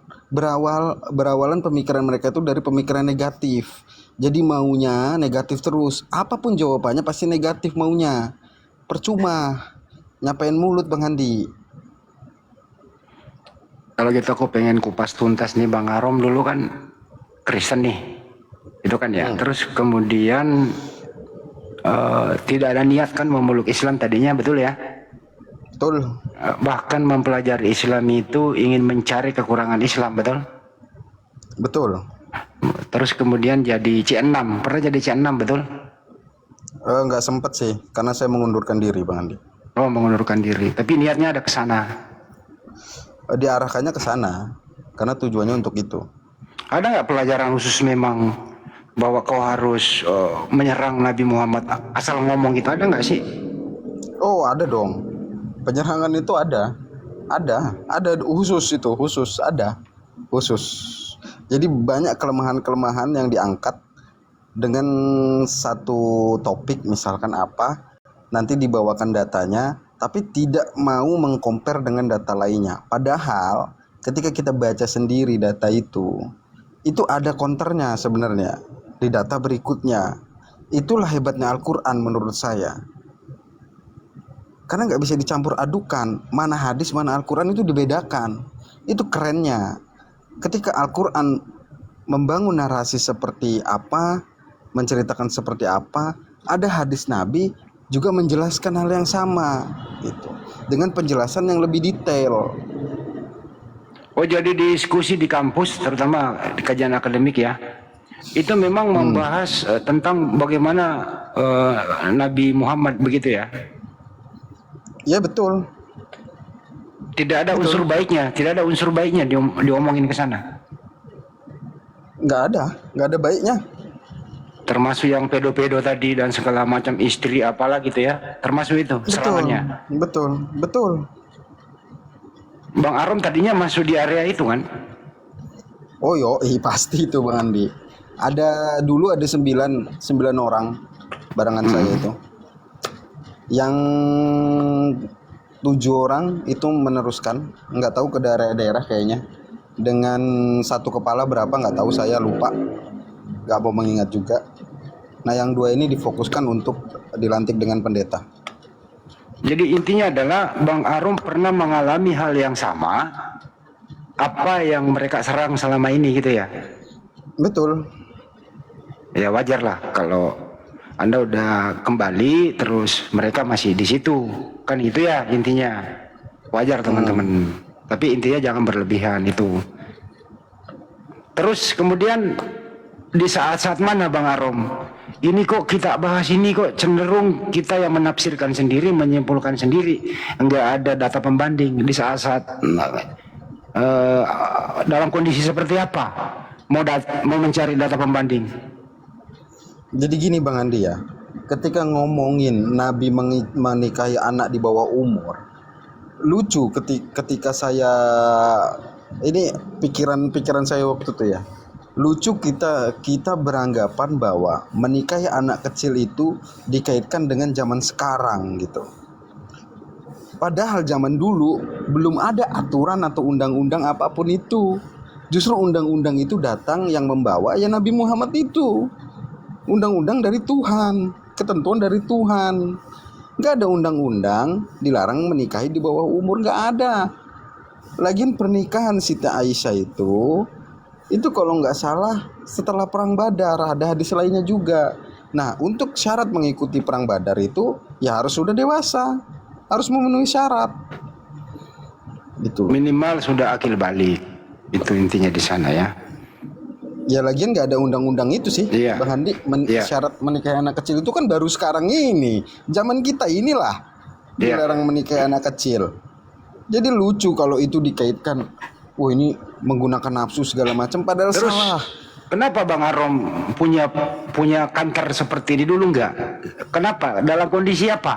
berawalan pemikiran mereka itu dari pemikiran negatif. Jadi maunya negatif terus. Apapun jawabannya pasti negatif maunya. Percuma nyapain mulut Bang Andi. Kalau gitu aku pengen kupas tuntas nih, Bang Arom dulu kan Kristen nih, itu kan ya. Terus kemudian tidak ada niat kan memeluk Islam tadinya, betul ya? Betul. Bahkan mempelajari Islam itu ingin mencari kekurangan Islam, betul? Betul. Terus kemudian jadi C6, pernah jadi C6, betul? Nggak sempet sih, karena saya mengundurkan diri Bang Andi. Oh, mengundurkan diri, tapi niatnya ada ke sana. Diarahkannya ke sana, karena tujuannya untuk itu. Ada nggak pelajaran khusus memang bahwa kau harus menyerang Nabi Muhammad asal ngomong gitu, ada nggak sih? Oh ada dong, penyerangan itu ada khusus itu, khusus. Jadi banyak kelemahan-kelemahan yang diangkat dengan satu topik, misalkan apa, nanti dibawakan datanya, tapi tidak mau mengcompare dengan data lainnya. Padahal ketika kita baca sendiri data itu ada counternya sebenarnya di data berikutnya. Itulah hebatnya Al-Quran menurut saya. Karena nggak bisa dicampur adukan, mana hadis mana Al-Quran itu dibedakan. Itu kerennya. Ketika Al-Quran membangun narasi seperti apa, menceritakan seperti apa, ada hadis Nabi juga menjelaskan hal yang sama gitu, dengan penjelasan yang lebih detail. Oh, jadi diskusi di kampus, terutama di kajian akademik ya, itu memang membahas tentang bagaimana Nabi Muhammad begitu ya? Ya betul. Tidak ada unsur baiknya, diomongin ke sana. Nggak ada baiknya. Termasuk yang pedo-pedo tadi dan segala macam istri apalah gitu ya, termasuk itu serangannya. Betul. Bang Arom tadinya masuk di area itu kan? Oh pasti itu Bang Andi. Dulu ada 9 orang barengan saya itu, yang 7 orang itu meneruskan, nggak tahu ke daerah-daerah kayaknya, dengan satu kepala berapa nggak tahu, saya lupa, nggak mau mengingat juga. Nah yang 2 ini difokuskan untuk dilantik dengan pendeta. Jadi intinya adalah Bang Arum pernah mengalami hal yang sama apa yang mereka serang selama ini gitu ya. Betul. Ya wajar lah kalau Anda udah kembali terus mereka masih di situ. Kan itu ya intinya. Wajar teman-teman. Tapi intinya jangan berlebihan itu. Terus kemudian di saat-saat mana Bang Arom? Ini kok kita bahas ini kok cenderung kita yang menafsirkan sendiri, menyimpulkan sendiri. Enggak ada data pembanding di saat-saat dalam kondisi seperti apa? Mau mencari data pembanding. Jadi gini Bang Andi ya, ketika ngomongin Nabi menikahi anak di bawah umur, lucu ketika saya, ini pikiran saya waktu itu ya, lucu kita beranggapan bahwa menikahi anak kecil itu dikaitkan dengan zaman sekarang gitu. Padahal zaman dulu belum ada aturan atau undang-undang apapun itu. Justru undang-undang itu datang yang membawa ya Nabi Muhammad itu. Undang-undang dari Tuhan, ketentuan dari Tuhan. Gak ada undang-undang dilarang menikahi di bawah umur, gak ada. Lagian pernikahan Siti Aisyah itu kalau nggak salah setelah perang Badar, ada hadis lainnya juga. Nah untuk syarat mengikuti perang Badar itu ya harus sudah dewasa, harus memenuhi syarat. Gitu. Minimal sudah akil balik. Itu intinya di sana ya. Ya lagian nggak ada undang-undang itu sih, Iya. Bang Handi. Iya. Syarat menikahi anak kecil itu kan baru sekarang ini. Zaman kita inilah Iya. dilarang menikahi anak kecil. Jadi lucu kalau itu dikaitkan, wah ini menggunakan nafsu segala macam, padahal Terus salah. kenapa Bang Arom punya kantor seperti ini dulu enggak? Kenapa? Dalam kondisi apa?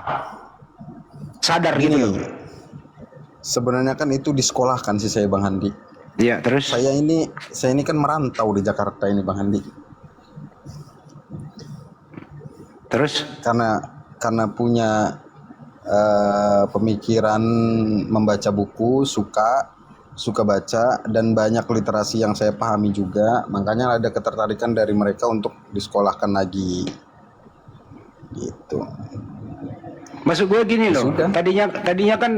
Sadar gitu loh. Sebenarnya kan itu disekolahkan sih saya Bang Handi. Iya, terus Saya ini kan merantau di Jakarta ini Bang Handi. terus Karena punya pemikiran membaca buku, suka baca, dan banyak literasi yang saya pahami juga, makanya ada ketertarikan dari mereka untuk disekolahkan lagi gitu. maksud gue gini loh. Sudah. Tadinya kan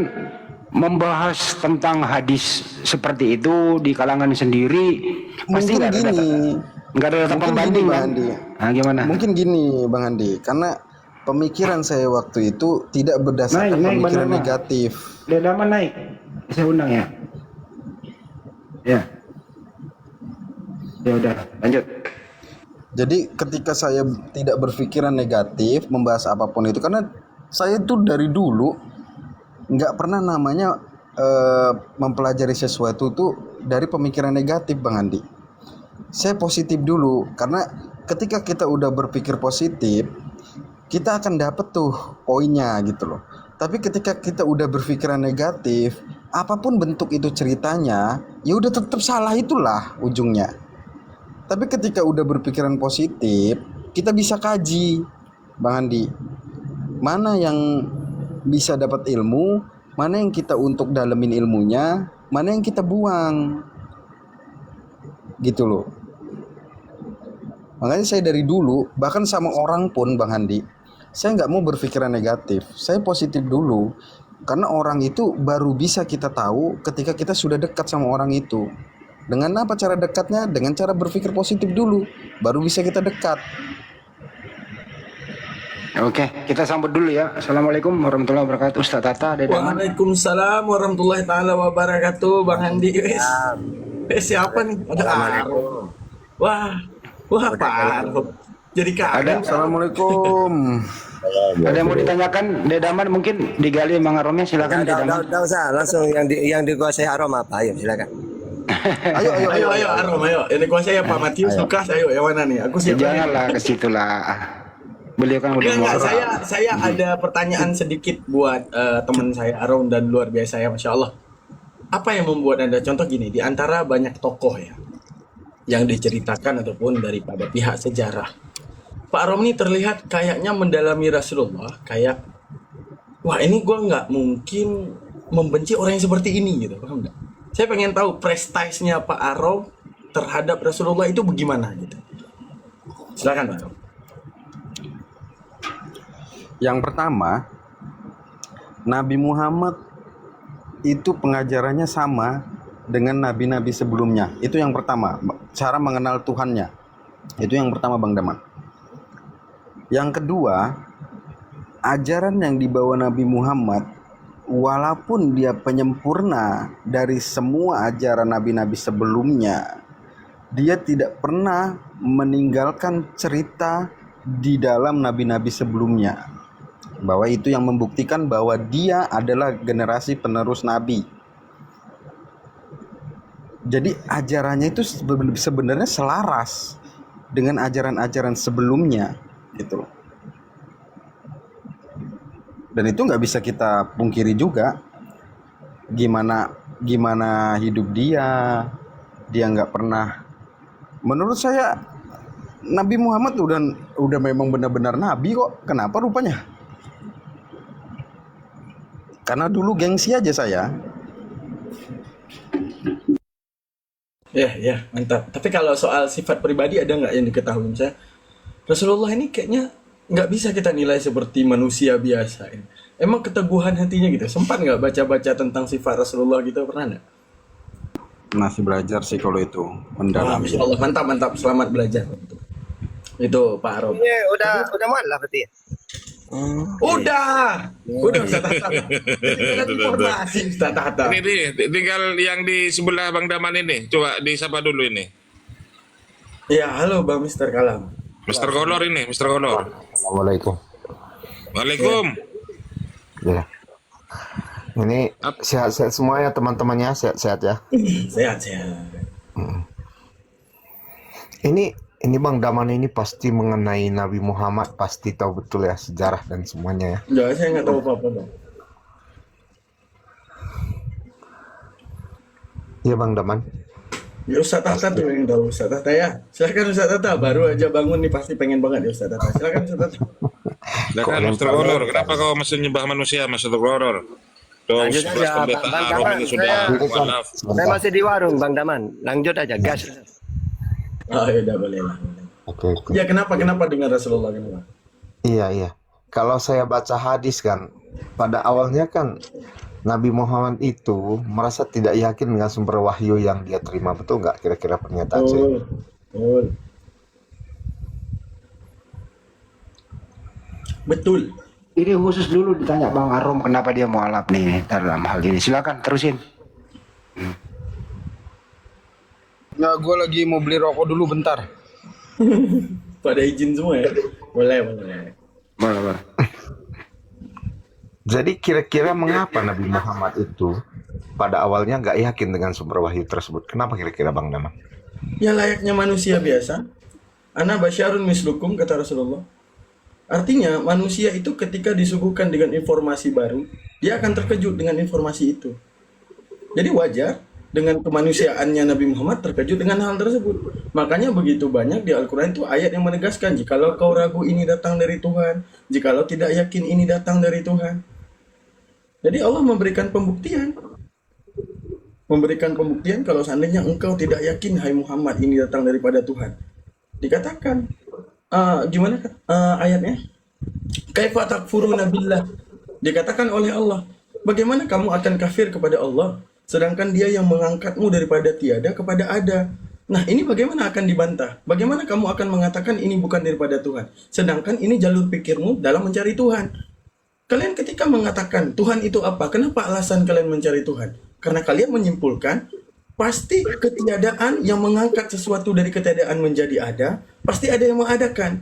membahas tentang hadis seperti itu di kalangan sendiri pasti Mungkin nggak ada data, gini, nggak ada data mungkin pembanding gini, Bang kan? Andi. Nah, gimana? Mungkin gini Bang Andi, karena pemikiran saya waktu itu tidak berdasarkan Naik, pemikiran Bang. negatif. Dedaman naik. Saya undang ya. Ya. Ya udah, lanjut. Jadi ketika saya tidak berpikiran negatif membahas apapun itu, karena saya tuh dari dulu nggak pernah namanya mempelajari sesuatu tuh dari pemikiran negatif Bang Andi. Saya positif dulu, karena ketika kita udah berpikir positif, kita akan dapet tuh poinnya gitu loh. Tapi ketika kita udah berpikiran negatif, apapun bentuk itu ceritanya, ya udah tetap salah itulah ujungnya. Tapi ketika udah berpikiran positif, kita bisa kaji, Bang Andi, mana yang bisa dapat ilmu, mana yang kita untuk dalemin ilmunya, mana yang kita buang, gitu loh. Makanya saya dari dulu, bahkan sama orang pun Bang Andi, saya nggak mau berpikiran negatif, saya positif dulu. Karena orang itu baru bisa kita tahu ketika kita sudah dekat sama orang itu. Dengan apa cara dekatnya? Dengan cara berpikir positif dulu, baru bisa kita dekat. Oke, kita sambut dulu ya. Assalamualaikum warahmatullahi wabarakatuh. Ustaz Tata, Dedaman. Waalaikumsalam warahmatullahi taala wabarakatuh, Bang Andi. Siapa nih? Ada Arum. Wah, Pak Arum. Jadi kangen. Assalamualaikum. Ada yang mau ditanyakan Dedaman, mungkin digali Bang Aromnya, silakan Dedaman. Enggak usah, langsung yang dikuasai Arom apa? Ayo silakan. Ayo. Arum, ayo. Ini kuasa ya Pak Matius Lukas, ayo yang mana nih? Aku siap. Janganlah ke situ lah. Beliau kan udah Enggak, mau. saya ada pertanyaan sedikit buat teman saya Arum, dan luar biasa ya, Masya Allah. Apa yang membuat Anda, contoh gini, di antara banyak tokoh ya yang diceritakan ataupun daripada pihak sejarah, Pak Arum ini terlihat kayaknya mendalami Rasulullah, kayak wah ini gue nggak mungkin membenci orang yang seperti ini gitu, paham nggak? Saya pengen tahu prestisnya Pak Arom terhadap Rasulullah itu bagaimana gitu. Silakan Pak Arom. Yang pertama, Nabi Muhammad itu pengajarannya sama dengan nabi-nabi sebelumnya. Itu yang pertama, cara mengenal Tuhannya. Itu yang pertama Bang Daman. Yang kedua, ajaran yang dibawa Nabi Muhammad, walaupun dia penyempurna dari semua ajaran nabi-nabi sebelumnya, dia tidak pernah meninggalkan cerita di dalam nabi-nabi sebelumnya. Bahwa itu yang membuktikan bahwa dia adalah generasi penerus nabi. Jadi ajarannya itu sebenarnya selaras dengan ajaran-ajaran sebelumnya gitu loh. Dan itu nggak bisa kita pungkiri juga. Gimana hidup dia nggak pernah. Menurut saya Nabi Muhammad udah memang benar-benar nabi kok. Kenapa rupanya? Karena dulu gengsi aja saya. Ya, mantap. Tapi kalau soal sifat pribadi ada nggak yang diketahui saya? Rasulullah ini kayaknya nggak bisa kita nilai seperti manusia biasa. Emang keteguhan hatinya gitu. Sempat nggak baca-baca tentang sifat Rasulullah gitu, pernah nggak? Masih belajar sih kalau itu Wah, mendalam. Masya Allah, mantap. Selamat belajar. Itu Pak Arom. Ini udah malah berarti ya? Udah Ustaz Hatta. Tinggal informasi Ustaz Hatta. Ini nih, tinggal yang di sebelah Bang Daman ini. Coba disapa dulu ini. Ya, halo Bang Mister Kalam. Mr. Kolor ini, Mr. Kolor. Assalamualaikum. Waalaikum. Ya. Ini sehat-sehat semua ya teman-temannya, sehat-sehat ya. Sehat. Ini Bang Daman ini pasti mengenai Nabi Muhammad, pasti tahu betul ya sejarah dan semuanya ya. Enggak, saya nggak tahu apa-apa Bang. Iya Bang Daman. Ya Ustaz Hatta tuh yang tahu. Ustaz Hatta ya. Silakan Ustaz Hatta, baru aja bangun nih pasti pengen banget ya Ustaz Hatta. Silakan Ustaz Hatta. Silakan Mr. Kolor. Kenapa kau masih nyembah manusia, Mr. Kolor? Tuh, Lanjut sebelas aja, pendeta Bang Arom Daman. ini sudah maaf. Saya masih di warung Bang Daman. Lanjut aja, gas. Oh ya udah boleh lah. Oke. Ya kenapa dengan Rasulullah kenapa? Iya. Kalau saya baca hadis kan, pada awalnya kan Nabi Muhammad itu merasa tidak yakin dengan sumber wahyu yang dia terima, betul nggak kira-kira pernyataan saya? Betul. Ini khusus dulu ditanya Bang Arom kenapa dia mualaf nih dalam hal ini. Silakan terusin. Nggak, gue lagi mau beli rokok dulu bentar. Pada izin semua ya? Boleh. Boleh. Jadi kira-kira mengapa Nabi Muhammad itu pada awalnya nggak yakin dengan sumber wahyu tersebut? Kenapa kira-kira Bang Daman? Ya layaknya manusia biasa. Ana basyarun mislukum, kata Rasulullah. Artinya manusia itu ketika disuguhkan dengan informasi baru, dia akan terkejut dengan informasi itu. Jadi wajar dengan kemanusiaannya Nabi Muhammad terkejut dengan hal tersebut. Makanya begitu banyak di Al-Quran itu ayat yang menegaskan, jikalau kau ragu ini datang dari Tuhan, jikalau tidak yakin ini datang dari Tuhan. Jadi Allah memberikan pembuktian. Memberikan pembuktian kalau seandainya engkau tidak yakin, hai Muhammad, ini datang daripada Tuhan. Dikatakan, gimana ayatnya? Kaifa takfuruna billah. Dikatakan oleh Allah, bagaimana kamu akan kafir kepada Allah, sedangkan dia yang mengangkatmu daripada tiada kepada ada. Nah ini bagaimana akan dibantah? Bagaimana kamu akan mengatakan ini bukan daripada Tuhan, sedangkan ini jalur pikirmu dalam mencari Tuhan. Kalian ketika mengatakan Tuhan itu apa? Kenapa alasan kalian mencari Tuhan? Karena kalian menyimpulkan pasti ketiadaan yang mengangkat sesuatu dari ketiadaan menjadi ada, pasti ada yang mengadakan.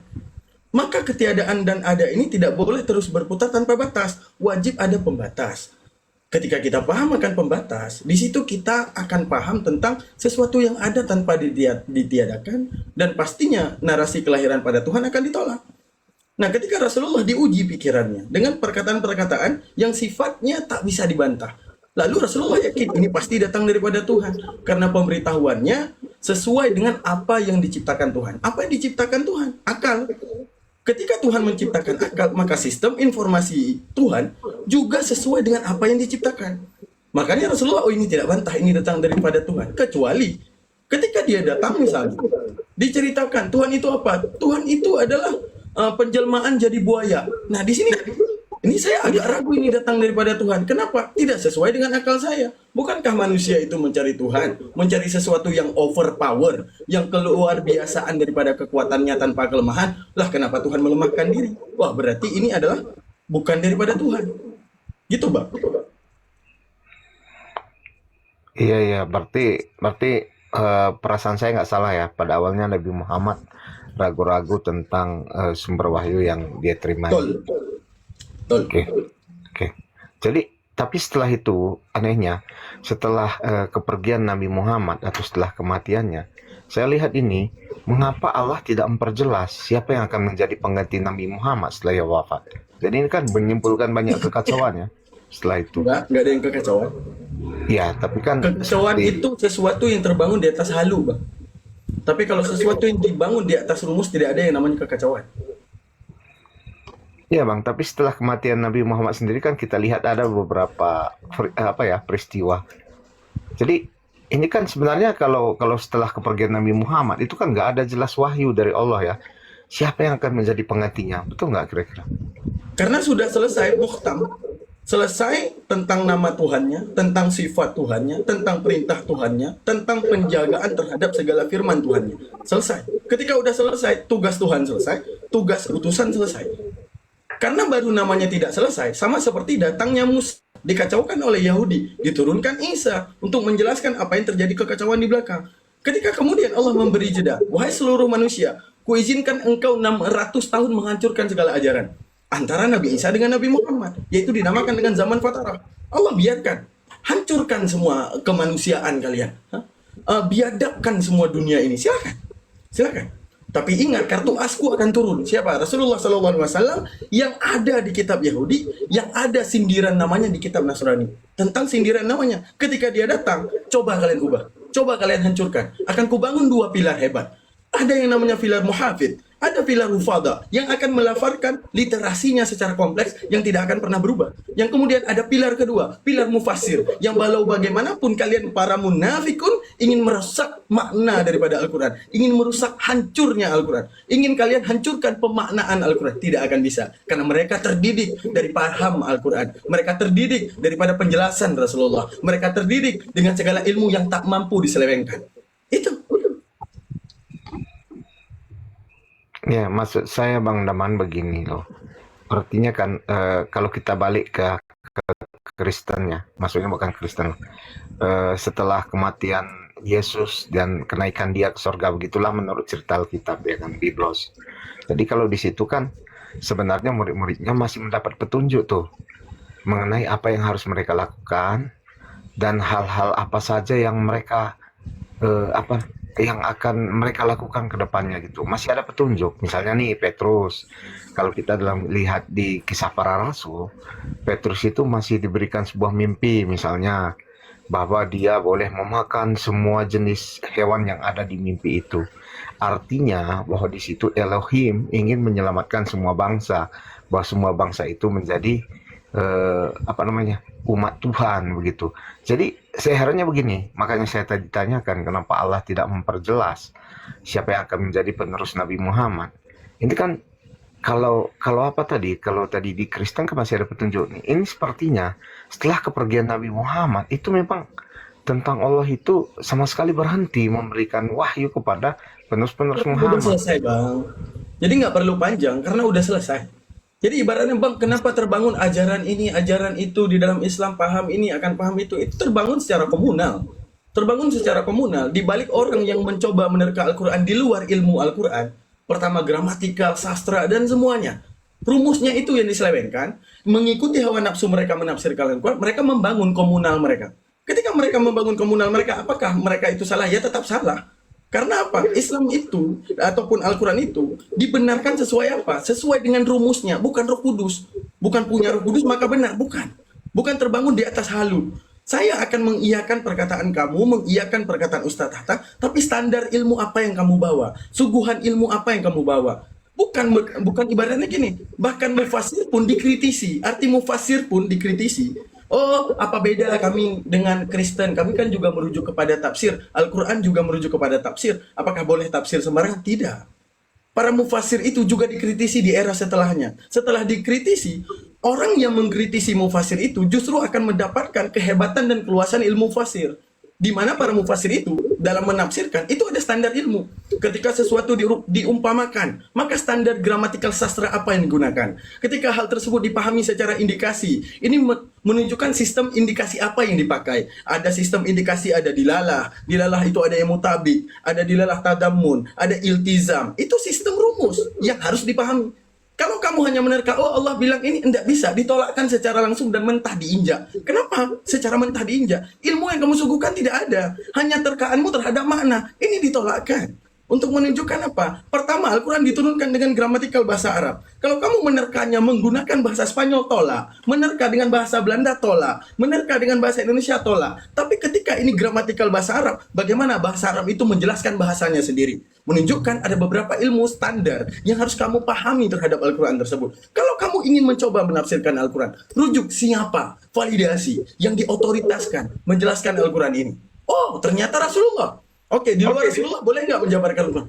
Maka ketiadaan dan ada ini tidak boleh terus berputar tanpa batas. Wajib ada pembatas. Ketika kita paham akan pembatas, di situ kita akan paham tentang sesuatu yang ada tanpa ditiadakan, dan pastinya narasi kelahiran pada Tuhan akan ditolak. Nah, ketika Rasulullah diuji pikirannya dengan perkataan-perkataan yang sifatnya tak bisa dibantah, lalu Rasulullah yakin ini pasti datang daripada Tuhan, karena pemberitahuannya sesuai dengan apa yang diciptakan Tuhan. Apa yang diciptakan Tuhan? Akal. Ketika Tuhan menciptakan akal, maka sistem informasi Tuhan juga sesuai dengan apa yang diciptakan. Makanya Rasulullah, oh ini tidak bantah, ini datang daripada Tuhan. Kecuali ketika dia datang misalnya, diceritakan Tuhan itu apa? Tuhan itu adalah penjelmaan jadi buaya. Nah di sini, ini saya agak ragu ini datang daripada Tuhan. Kenapa? Tidak sesuai dengan akal saya. Bukankah manusia itu mencari Tuhan, mencari sesuatu yang overpower, yang keluar biasaan daripada kekuatannya tanpa kelemahan? Lah kenapa Tuhan melemahkan diri? Wah berarti ini adalah bukan daripada Tuhan. Gitu Bang. Iya, berarti perasaan saya nggak salah ya. Pada awalnya Nabi Muhammad ragu-ragu tentang sumber wahyu yang dia terima. Betul. Oke. Jadi, tapi setelah itu, anehnya, setelah kepergian Nabi Muhammad atau setelah kematiannya, saya lihat ini, mengapa Allah tidak memperjelas siapa yang akan menjadi pengganti Nabi Muhammad setelah ia wafat. Jadi ini kan menyimpulkan banyak kekacauan ya setelah itu. Enggak ada yang kekacauan. Ya, tapi kan Kekacauan itu sesuatu yang terbangun di atas halu, Bang. Tapi kalau sesuatu yang dibangun di atas rumus, tidak ada yang namanya kekacauan. ya Bang, tapi setelah kematian Nabi Muhammad sendiri kan kita lihat ada beberapa peristiwa. Jadi ini kan sebenarnya kalau setelah kepergian Nabi Muhammad itu kan nggak ada jelas wahyu dari Allah ya. Siapa yang akan menjadi penggantinya? Betul nggak kira-kira? Karena sudah selesai muhtam, selesai tentang nama Tuhannya, tentang sifat Tuhannya, tentang perintah Tuhannya, tentang penjagaan terhadap segala firman Tuhannya. Selesai. Ketika udah selesai, tugas Tuhan selesai, tugas utusan selesai. Karena baru namanya tidak selesai, sama seperti datangnya Musa, dikacaukan oleh Yahudi, diturunkan Isa untuk menjelaskan apa yang terjadi kekacauan di belakang. Ketika kemudian Allah memberi jeda, wahai seluruh manusia, kuizinkan engkau 600 tahun menghancurkan segala ajaran antara Nabi Isa dengan Nabi Muhammad, yaitu dinamakan dengan zaman fatarah. Allah biarkan, hancurkan semua kemanusiaan kalian, biadabkan semua dunia ini, silakan. Tapi ingat, kartu asku akan turun. Siapa? Rasulullah SAW yang ada di kitab Yahudi, yang ada sindiran namanya di kitab Nasrani. Tentang sindiran namanya, ketika dia datang, coba kalian ubah, coba kalian hancurkan. Akan kubangun 2 pilar hebat. Ada yang namanya pilar muhafid, ada pilar hufadha yang akan melafarkan literasinya secara kompleks yang tidak akan pernah berubah. Yang kemudian ada pilar kedua, pilar mufassir, yang walau bagaimanapun kalian para munafikun ingin merusak makna daripada Al-Quran, ingin merusak hancurnya Al-Quran, ingin kalian hancurkan pemaknaan Al-Quran, tidak akan bisa. Karena mereka terdidik dari paham Al-Quran, mereka terdidik daripada penjelasan Rasulullah, mereka terdidik dengan segala ilmu yang tak mampu diselewengkan. Itu. Ya, maksud saya Bang Daman begini loh. Artinya kan kalau kita balik ke Kristen ya, maksudnya bukan Kristen. Setelah kematian Yesus dan kenaikan dia ke surga, begitulah menurut cerita Alkitab ya kan, Biblos. Jadi kalau di situ kan sebenarnya murid-muridnya masih mendapat petunjuk tuh mengenai apa yang harus mereka lakukan dan hal-hal apa saja yang mereka yang akan mereka lakukan ke depannya gitu. Masih ada petunjuk. Misalnya nih Petrus, kalau kita lihat di kisah para rasul, Petrus itu masih diberikan sebuah mimpi misalnya bahwa dia boleh memakan semua jenis hewan yang ada di mimpi itu. Artinya bahwa di situ Elohim ingin menyelamatkan semua bangsa, bahwa semua bangsa itu menjadi umat Tuhan begitu. Jadi saya herannya begini, makanya saya tadi tanyakan kenapa Allah tidak memperjelas siapa yang akan menjadi penerus Nabi Muhammad. Ini kan kalau tadi di Kristen kan masih ada petunjuk nih. Ini sepertinya setelah kepergian Nabi Muhammad itu memang tentang Allah itu sama sekali berhenti memberikan wahyu kepada penerus-penerus Muhammad. Udah selesai Bang. Jadi nggak perlu panjang karena udah selesai. Jadi ibaratnya Bang, kenapa terbangun ajaran ini, ajaran itu di dalam Islam, paham ini akan paham itu terbangun secara komunal. Terbangun secara komunal, di balik orang yang mencoba menerka Al-Quran di luar ilmu Al-Quran. Pertama gramatikal, sastra, dan semuanya. Rumusnya itu yang diselewengkan, mengikuti hawa nafsu mereka menafsirkan Al-Quran, mereka membangun komunal mereka. Ketika mereka membangun komunal mereka, apakah mereka itu salah? Ya tetap salah. Karena apa? Islam itu ataupun Al-Quran itu dibenarkan sesuai apa? Sesuai dengan rumusnya, bukan Roh Kudus. Bukan punya Roh Kudus maka benar, bukan. Bukan terbangun di atas halu. Saya akan mengiyakan perkataan kamu, mengiyakan perkataan Ustadz Hatta, tapi standar ilmu apa yang kamu bawa? Suguhan ilmu apa yang kamu bawa? Bukan ibaratnya gini, bahkan mufasir pun dikritisi. Arti mufasir pun dikritisi. Oh, apa beda kami dengan Kristen? Kami kan juga merujuk kepada tafsir. Al-Quran juga merujuk kepada tafsir. Apakah boleh tafsir sembarangan? Tidak. Para mufasir itu juga dikritisi di era setelahnya. Setelah dikritisi, orang yang mengkritisi mufasir itu justru akan mendapatkan kehebatan dan keluasan ilmu mufasir. Di mana para mufasir itu dalam menafsirkan itu ada standar ilmu. Ketika sesuatu diumpamakan, maka standar gramatikal sastra apa yang digunakan. Ketika hal tersebut dipahami secara indikasi, ini menunjukkan sistem indikasi apa yang dipakai. Ada sistem indikasi, ada dilalah. Dilalah itu ada yang mutabik, ada dilalah tadammun, ada iltizam. Itu sistem rumus yang harus dipahami. Kalau kamu hanya menerka, oh Allah bilang ini, tidak bisa ditolakkan secara langsung dan mentah diinjak. Kenapa? Secara mentah diinjak. Ilmu yang kamu suguhkan tidak ada. Hanya terkaanmu terhadap makna. Ini ditolakkan. Untuk menunjukkan apa? Pertama, Al-Quran diturunkan dengan gramatikal bahasa Arab. Kalau kamu menerkanya menggunakan bahasa Spanyol, tolak. Menerka dengan bahasa Belanda, tolak. Menerka dengan bahasa Indonesia, tolak. Tapi ketika ini gramatikal bahasa Arab, bagaimana bahasa Arab itu menjelaskan bahasanya sendiri? Menunjukkan ada beberapa ilmu standar yang harus kamu pahami terhadap Al-Quran tersebut. Kalau kamu ingin mencoba menafsirkan Al-Quran, rujuk siapa? Validasi yang diotoritaskan menjelaskan Al-Quran ini. Oh, ternyata Rasulullah. Oke, di luar Rasulullah boleh nggak menjabarkan Al-Quran?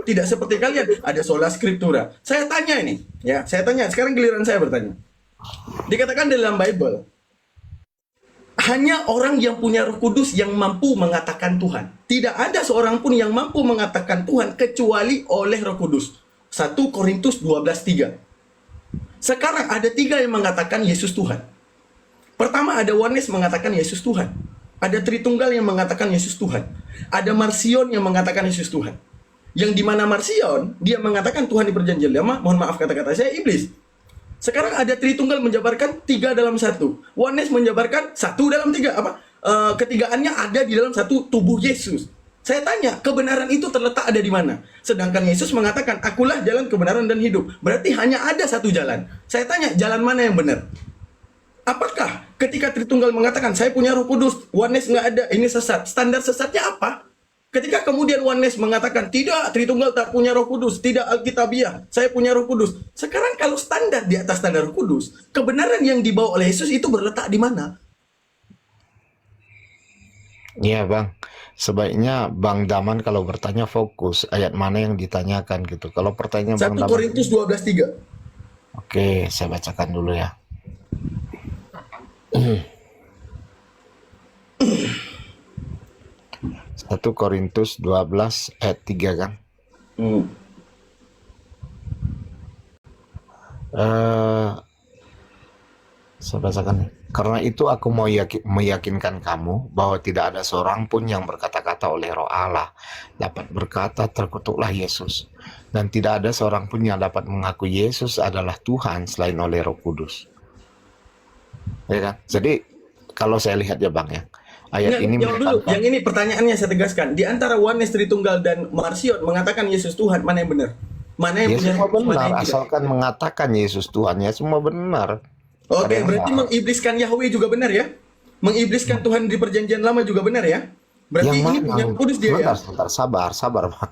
Tidak seperti kalian. Ada sola scriptura. Saya tanya ini, ya, saya tanya. Sekarang giliran saya bertanya. Dikatakan dalam Bible, hanya orang yang punya Roh Kudus yang mampu mengatakan Tuhan. Tidak ada seorang pun yang mampu mengatakan Tuhan kecuali oleh Roh Kudus. 1 Korintus 12:3. Sekarang ada 3 yang mengatakan Yesus Tuhan. Pertama, ada Oneness mengatakan Yesus Tuhan. Ada Tritunggal yang mengatakan Yesus Tuhan. Ada Marcion yang mengatakan Yesus Tuhan. Yang dimana Marcion, dia mengatakan Tuhan di perjanjian lama, mohon maaf kata-kata saya, iblis. Sekarang ada Tritunggal menjabarkan 3 dalam 1. Oneness menjabarkan 1 dalam 3. Ketigaannya ada di dalam satu tubuh Yesus. Saya tanya, kebenaran itu terletak ada di mana? Sedangkan Yesus mengatakan, akulah jalan kebenaran dan hidup. Berarti hanya ada satu jalan. Saya tanya, jalan mana yang benar? Apakah ketika Tritunggal mengatakan saya punya Roh Kudus, Oneness nggak ada, ini sesat? Standar sesatnya apa? Ketika kemudian Oneness mengatakan tidak, Tritunggal tak punya Roh Kudus, tidak Alkitabiah, saya punya Roh Kudus. Sekarang kalau standar di atas standar Roh Kudus, kebenaran yang dibawa oleh Yesus itu berletak di mana? Iya Bang, sebaiknya Bang Daman kalau bertanya fokus ayat mana yang ditanyakan gitu. Kalau pertanyaan 1 Bang Daman, Korintus 12:3. oke, saya bacakan dulu ya. 1 Korintus 12 ayat 3 kan? Saya bacakan nih. Karena itu aku mau meyakinkan kamu bahwa tidak ada seorang pun yang berkata-kata oleh Roh Allah dapat berkata terkutuklah Yesus, dan tidak ada seorang pun yang dapat mengaku Yesus adalah Tuhan selain oleh Roh Kudus. Ya kan? Jadi kalau saya lihat ya Bang ya, ayat ini Jawab dulu. Yang ini pertanyaannya saya tegaskan. Di antara Oneness, Tritunggal dan Marcion mengatakan Yesus Tuhan, mana yang benar? Mana yang ya punya semua mana benar, yang tidak? asalkan mengatakan Yesus Tuhan ya semua benar. Oke, Ada yang berarti salah. mengibliskan Yahweh juga benar ya? Mengibliskan Tuhan di perjanjian lama juga benar ya? Berarti Yang ini mana? punya kudus dia ya? Sebentar, sabar Bang.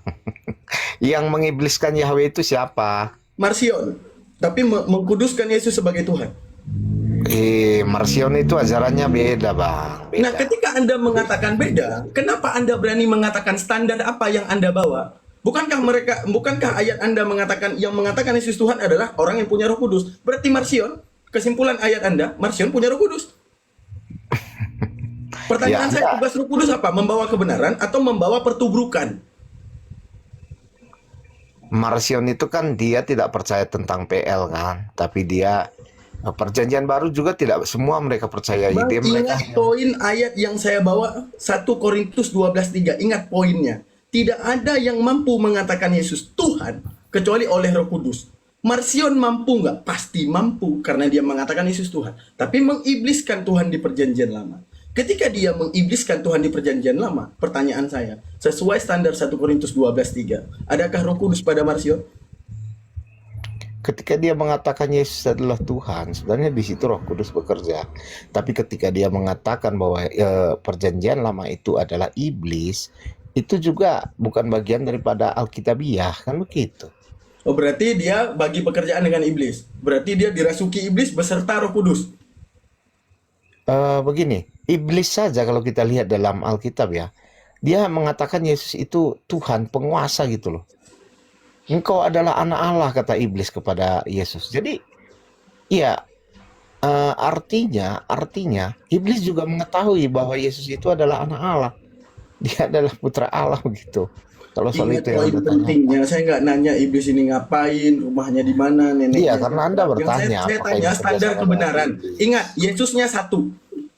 Yang mengibliskan Yahweh itu siapa? Marcion. Tapi mengkuduskan Yesus sebagai Tuhan. Marcion itu ajarannya beda Bang. Beda. Nah, ketika Anda mengatakan beda, kenapa Anda berani mengatakan standar apa yang Anda bawa? Bukankah ayat Anda mengatakan yang mengatakan Yesus Tuhan adalah orang yang punya Roh Kudus? Berarti Marcion, kesimpulan ayat Anda, Marcion punya Roh Kudus. Pertanyaan saya, tugas Roh Kudus apa? Membawa kebenaran atau membawa pertubrukan? Marcion itu kan dia tidak percaya tentang PL kan, tapi dia perjanjian baru juga tidak semua mereka percaya. Bang, Ide mereka ingat poin ayat yang saya bawa 1 Korintus 12:3. Ingat poinnya. Tidak ada yang mampu mengatakan Yesus Tuhan kecuali oleh Roh Kudus. Marcion mampu nggak? Pasti mampu karena dia mengatakan Yesus Tuhan. Tapi mengibliskan Tuhan di perjanjian lama. Ketika dia mengibliskan Tuhan di perjanjian lama, pertanyaan saya, sesuai standar 1 Korintus 12:3, adakah Roh Kudus pada Marcion? ketika dia mengatakan Yesus adalah Tuhan, sebenarnya di situ Roh Kudus bekerja. Tapi ketika dia mengatakan bahwa perjanjian lama itu adalah iblis, itu juga bukan bagian daripada Alkitabiah, kan begitu. Oh, berarti dia bagi pekerjaan dengan iblis. Berarti dia dirasuki iblis beserta Roh Kudus. Begini, iblis saja kalau kita lihat dalam Alkitab ya, dia mengatakan Yesus itu Tuhan, penguasa gitu loh. Engkau adalah anak Allah, kata iblis kepada Yesus. Jadi, ya artinya iblis juga mengetahui bahwa Yesus itu adalah anak Allah. Dia adalah putra Allah begitu. Kalau soal Ingat itu yang poin Anda tanya. pentingnya, saya nggak nanya iblis ini ngapain, rumahnya di mana, neneknya. Iya, karena Anda Yang bertanya saya apakah tanya ini standar kerjasama dengan kebenaran. iblis. Ingat, Yesusnya satu.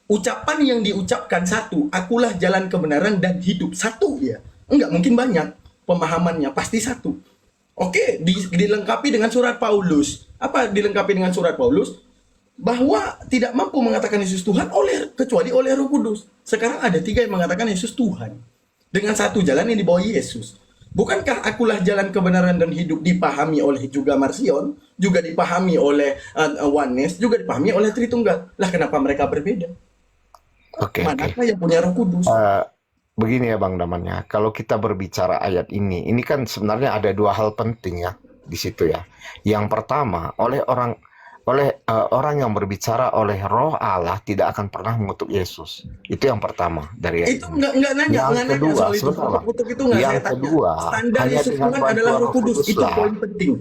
Ucapan yang diucapkan satu, akulah jalan kebenaran dan hidup. Satu ya. Enggak mungkin banyak pemahamannya, pasti satu. Oke, dilengkapi dengan surat Paulus. Apa dilengkapi dengan surat Paulus? Bahwa tidak mampu mengatakan Yesus Tuhan kecuali oleh Roh Kudus. Sekarang ada 3 yang mengatakan Yesus Tuhan. Dengan satu jalan yang dibawa Yesus. Bukankah akulah jalan kebenaran dan hidup dipahami oleh juga Marsion, juga dipahami oleh Oneness, juga dipahami oleh Tritunggal. Lah kenapa mereka berbeda? Oke. Manakah yang punya Roh Kudus? Begini ya Bang Damannya, kalau kita berbicara ayat ini kan sebenarnya ada 2 hal penting ya di situ ya. Yang pertama, oleh orang yang berbicara oleh Roh Allah tidak akan pernah mengutuk Yesus. Itu yang pertama dari ayat Itu ini. nggak nanya Yang soal kedua, itu. sebentar. Kutuk itu nggak Yang saya tanya. kedua, Standar hanya Yesus dengan Tuhan adalah bantuan Roh Kudus. Itu lah. poin penting.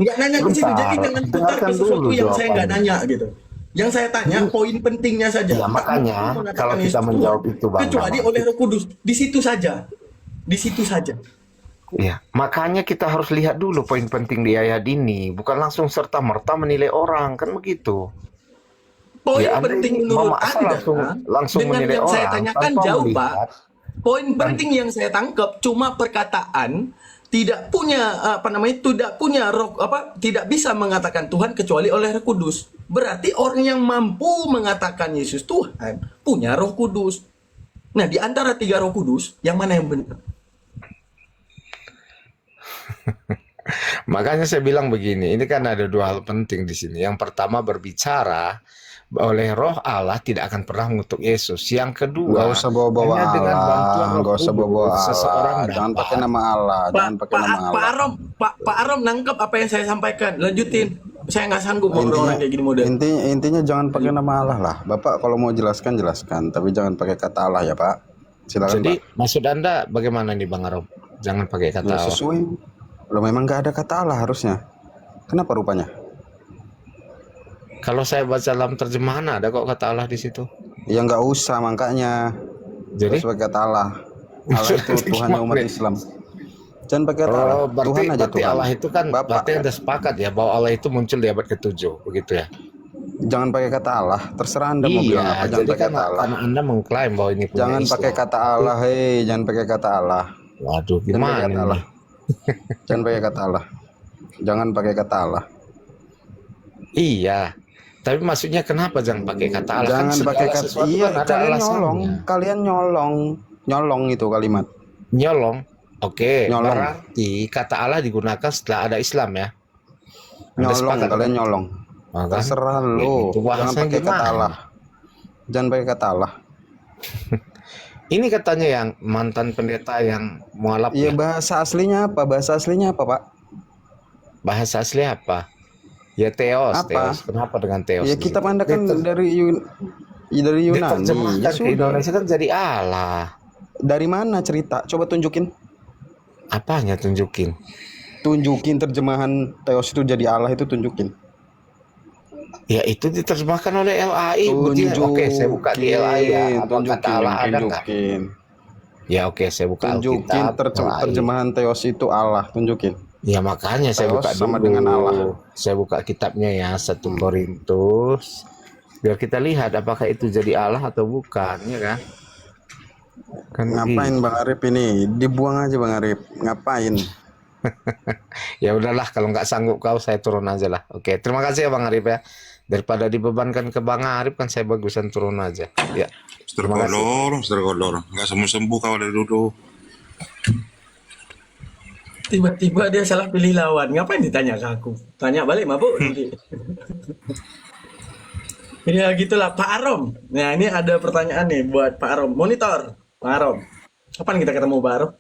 Nggak nanya ke situ. Jadi jangan putar Dengarkan ke sesuatu dulu yang saya nggak jawabannya. nanya gitu. Yang saya tanya poin pentingnya saja. Ya, makanya Tak mungkin kalau mengatakan kita Yesus menjawab Tuhan, itu Bang kecuali Daman, oleh Roh Kudus. Di situ saja. Di situ saja. ya, makanya kita harus lihat dulu poin penting di ayat ini, bukan langsung serta-merta menilai orang, kan begitu. Poin Ya, Anda penting ini menurut masa Anda langsung dengan menilai yang saya orang tanyakan tanpa jauh, Pak. melihat. Poin penting yang saya tangkap cuma perkataan tidak punya tidak bisa mengatakan Tuhan kecuali oleh Roh Kudus. Berarti orang yang mampu mengatakan Yesus Tuhan punya Roh Kudus. Nah, di antara 3 Roh Kudus, yang mana yang benar? Makanya saya bilang begini, ini kan ada 2 hal penting di sini. Yang pertama, berbicara oleh Roh Allah tidak akan pernah mengutuk Yesus. Yang kedua, Nggak usah bawa-bawa hanya dengan bantuan Allah, Roh nggak usah bawa-bawa Kudus seseorang Allah. Jangan pakai dapat. nama Allah, jangan pakai nama Allah. Pak Arom nangkep apa yang saya sampaikan. Lanjutin. Saya nggak sanggup ngobrol orang kayak gini model. Intinya jangan pakai nama Allah lah. Bapak kalau mau jelaskan, tapi jangan pakai kata Allah ya Pak. Silakan Jadi Pak. maksud Anda bagaimana nih Bang Arom? Jangan pakai kata Ya Allah. sesuai. Lo memang nggak ada kata Allah harusnya. Kenapa rupanya? Kalau saya baca dalam terjemahan ada kok kata Allah di situ. Ya nggak usah makanya. Jadi Sesuai kata Allah. Allah itu Tuhannya umat Islam. Jangan pakai kata Allah. berarti, Tuhan aja berarti Tuhan. Allah itu kan Bapak. berarti Anda sepakat ya bahwa Allah itu muncul di abad ke-7 begitu ya. Jangan pakai kata Allah. Terserah Anda mau bilang apa. Jangan jadi pakai kan kata Allah. karena Anda mengklaim bahwa ini punya Jangan Islam. pakai kata Allah. Hei, jangan pakai kata Allah. Waduh, Jangan pakai gimana kata ini? Allah. Jangan pakai kata Allah. Jangan pakai kata Allah. Iya. Tapi maksudnya kenapa jangan pakai kata Allah? Kan Jangan segala pakai kata. sesuatu Iya, kan ada kalian alasannya. nyolong. Kalian nyolong itu kalimat. Nyolong. Oke, Nyolong. berarti kata Allah digunakan setelah ada Islam ya. Anda Nyolong, sepakat, kalian kan? nyolong. Maka, Terserah lo. itu Jangan bahasanya pakai kata gimana? Allah. Jangan pakai kata Allah. Ini katanya yang mantan pendeta yang mualaf Iya, ya. bahasa aslinya apa? Bahasa aslinya apa, Pak? Bahasa asli apa? Ya Theos, Apa? Theos. Kenapa dengan Theos? Ya di kita situ? pandakan dari Yunani. Diterjemahkan Ya ke sudah. Indonesia kan jadi Allah. Dari mana cerita? Coba tunjukin. Apanya tunjukin? Tunjukin terjemahan Theos itu jadi Allah itu tunjukin. Ya itu diterjemahkan oleh LAI. Buktinya, oke, saya buka di LAI ya. Apa kata Allah ada nggak? tunjukin. Ya oke, saya buka Tunjukin Alkitab. LAI. terjemahan Theos itu Allah, tunjukin. Ya makanya saya Theos buka sama dulu. dengan Allah. Saya buka kitabnya ya, 1 Korintus. Biar kita lihat apakah itu jadi Allah atau bukan, ya kan? Kan Ngapain gitu. Bang Arif ini? Dibuang aja Bang Arif. Ngapain? Ya udahlah, kalau nggak sanggup kau saya turun aja lah. Oke, terima kasih ya Bang Arif ya. Daripada dibebankan ke Bang Arif kan saya bagusan turun aja. Ya. Terima kasih. Mister Kodor. Nggak sembuh-sembuh kau dari dulu. Tiba-tiba dia salah pilih lawan. Ngapain ditanya ke aku? Tanya balik, mabuk. Ya gitulah Pak Arom. Nah ini ada pertanyaan nih buat Pak Arom. Monitor, Pak Arom. Kapan kita ketemu Pak Arom?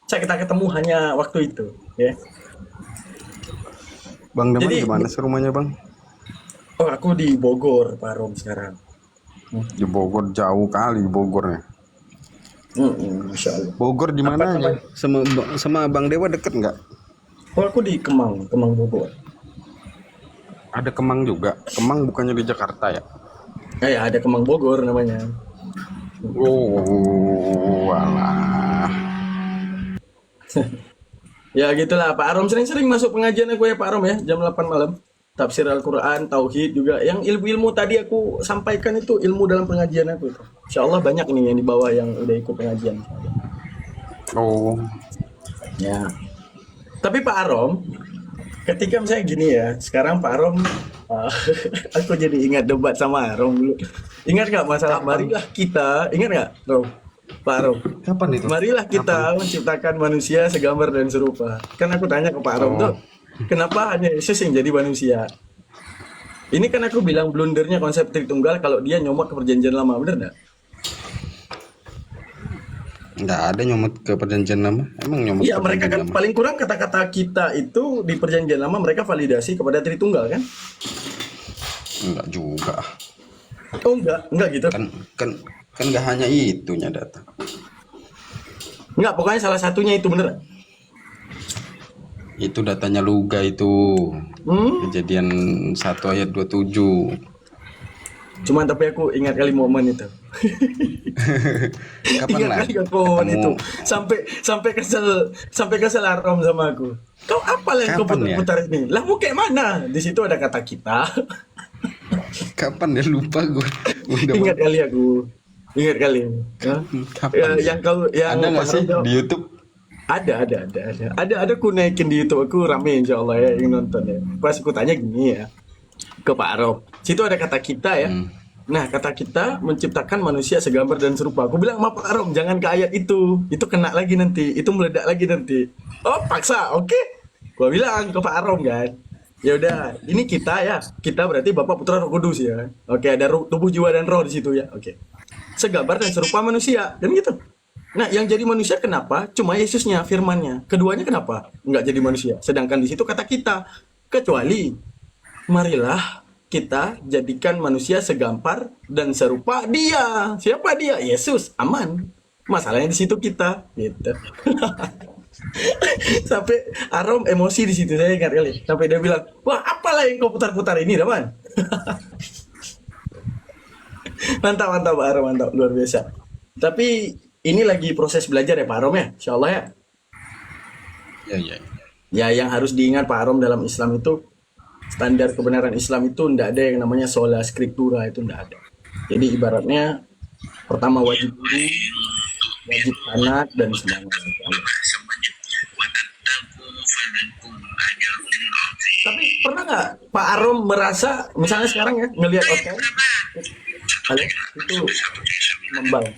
Kita ketemu hanya waktu itu, ya. Bang Daman Jadi, gimana sih rumahnya Bang? oh aku di Bogor, Pak Rom sekarang. Di Bogor, jauh kali Bogornya. Masya Allah. Bogor di Apa mananya? namanya? Sama Bang Dewa deket nggak? Oh aku di Kemang Bogor. Ada Kemang juga. Kemang bukannya di Jakarta ya? Ya ada Kemang Bogor namanya. Oh, alah. Ya gitulah Pak Arom, sering-sering masuk pengajian aku ya Pak Arom ya, jam 8 malam. Tafsir Al-Quran, Tauhid juga. Yang ilmu-ilmu tadi aku sampaikan itu ilmu dalam pengajian aku itu. Insya Allah banyak nih yang di bawah yang udah ikut pengajian. Oh, Ya. Tapi Pak Arom, ketika misalnya gini ya, sekarang Pak Arom, aku jadi ingat debat sama Arom dulu. Ingat nggak masalah marilah kita, ingat nggak Rom? Pak Arom, kapan itu? marilah kita menciptakan manusia segambar dan serupa. Kan aku tanya ke Pak Arom tuh, kenapa hanya Yesus yang jadi manusia? Ini kan aku bilang blundernya konsep Tritunggal kalau dia nyomot ke perjanjian lama, bener nggak? Nggak ada nyomot ke perjanjian lama. Emang nyomot Iya, ke mereka perjanjian kan lama? paling kurang kata-kata kita itu di perjanjian lama mereka validasi kepada Tritunggal kan? Enggak juga. Oh enggak gitu. Kan nggak hanya itunya data. Enggak, pokoknya salah satunya itu bener. Itu datanya Luga itu. Kejadian 1 ayat 27. Cuman tapi aku ingat kali momen itu. Kapan Ingat lah? kali momen itu. Ketemu. Sampai kesel Arom sama aku. Kau apa yang kau Kapan ya? putar-putar ini? Lah mau kayak mana? Di situ ada kata kita. Kapan ya, lupa gue. Ingat kali aku. Ingat kali. Hah? Kapan ya? Yang Ada nggak Pak sih Arom di YouTube? Ada aku naikin di YouTube, aku rame insya Allah ya yang nonton ya. Pas aku tanya gini ya ke Pak Arom, situ ada kata kita ya. Nah kata kita menciptakan manusia segambar dan serupa. Aku bilang sama Pak Arom jangan ke ayat itu kena lagi nanti, itu meledak lagi nanti. Oh paksa, oke. Gua bilang ke Pak Arom kan, ya udah ini kita ya, kita berarti Bapak Putra Roh Kudus ya. Oke, ada tubuh jiwa dan roh di situ ya. Oke, segambar dan serupa manusia dan gitu. Nah, yang jadi manusia kenapa? Cuma Yesusnya, firmannya. Keduanya kenapa? Nggak jadi manusia. Sedangkan di situ kata kita. Kecuali, marilah kita jadikan manusia segampar dan serupa dia. Siapa dia? Yesus. Aman. Masalahnya di situ kita. Gitu. Sampai Arom emosi di situ. Saya ingat kali. Sampai dia bilang, wah apalah yang kau putar-putar ini, Daman? Mantap, Arom. Mantap. Luar biasa. Tapi ini lagi proses belajar ya Pak Arom ya, insya Allah ya. Ya. Ya yang harus diingat Pak Arom dalam Islam itu, standar kebenaran Islam itu tidak ada yang namanya sola scriptura, itu tidak ada. Jadi ibaratnya pertama wajib guru, wajib anak dan semuanya. Tapi pernah nggak Pak Arom merasa, misalnya sekarang ya ngelihat hotel, halo, itu membang.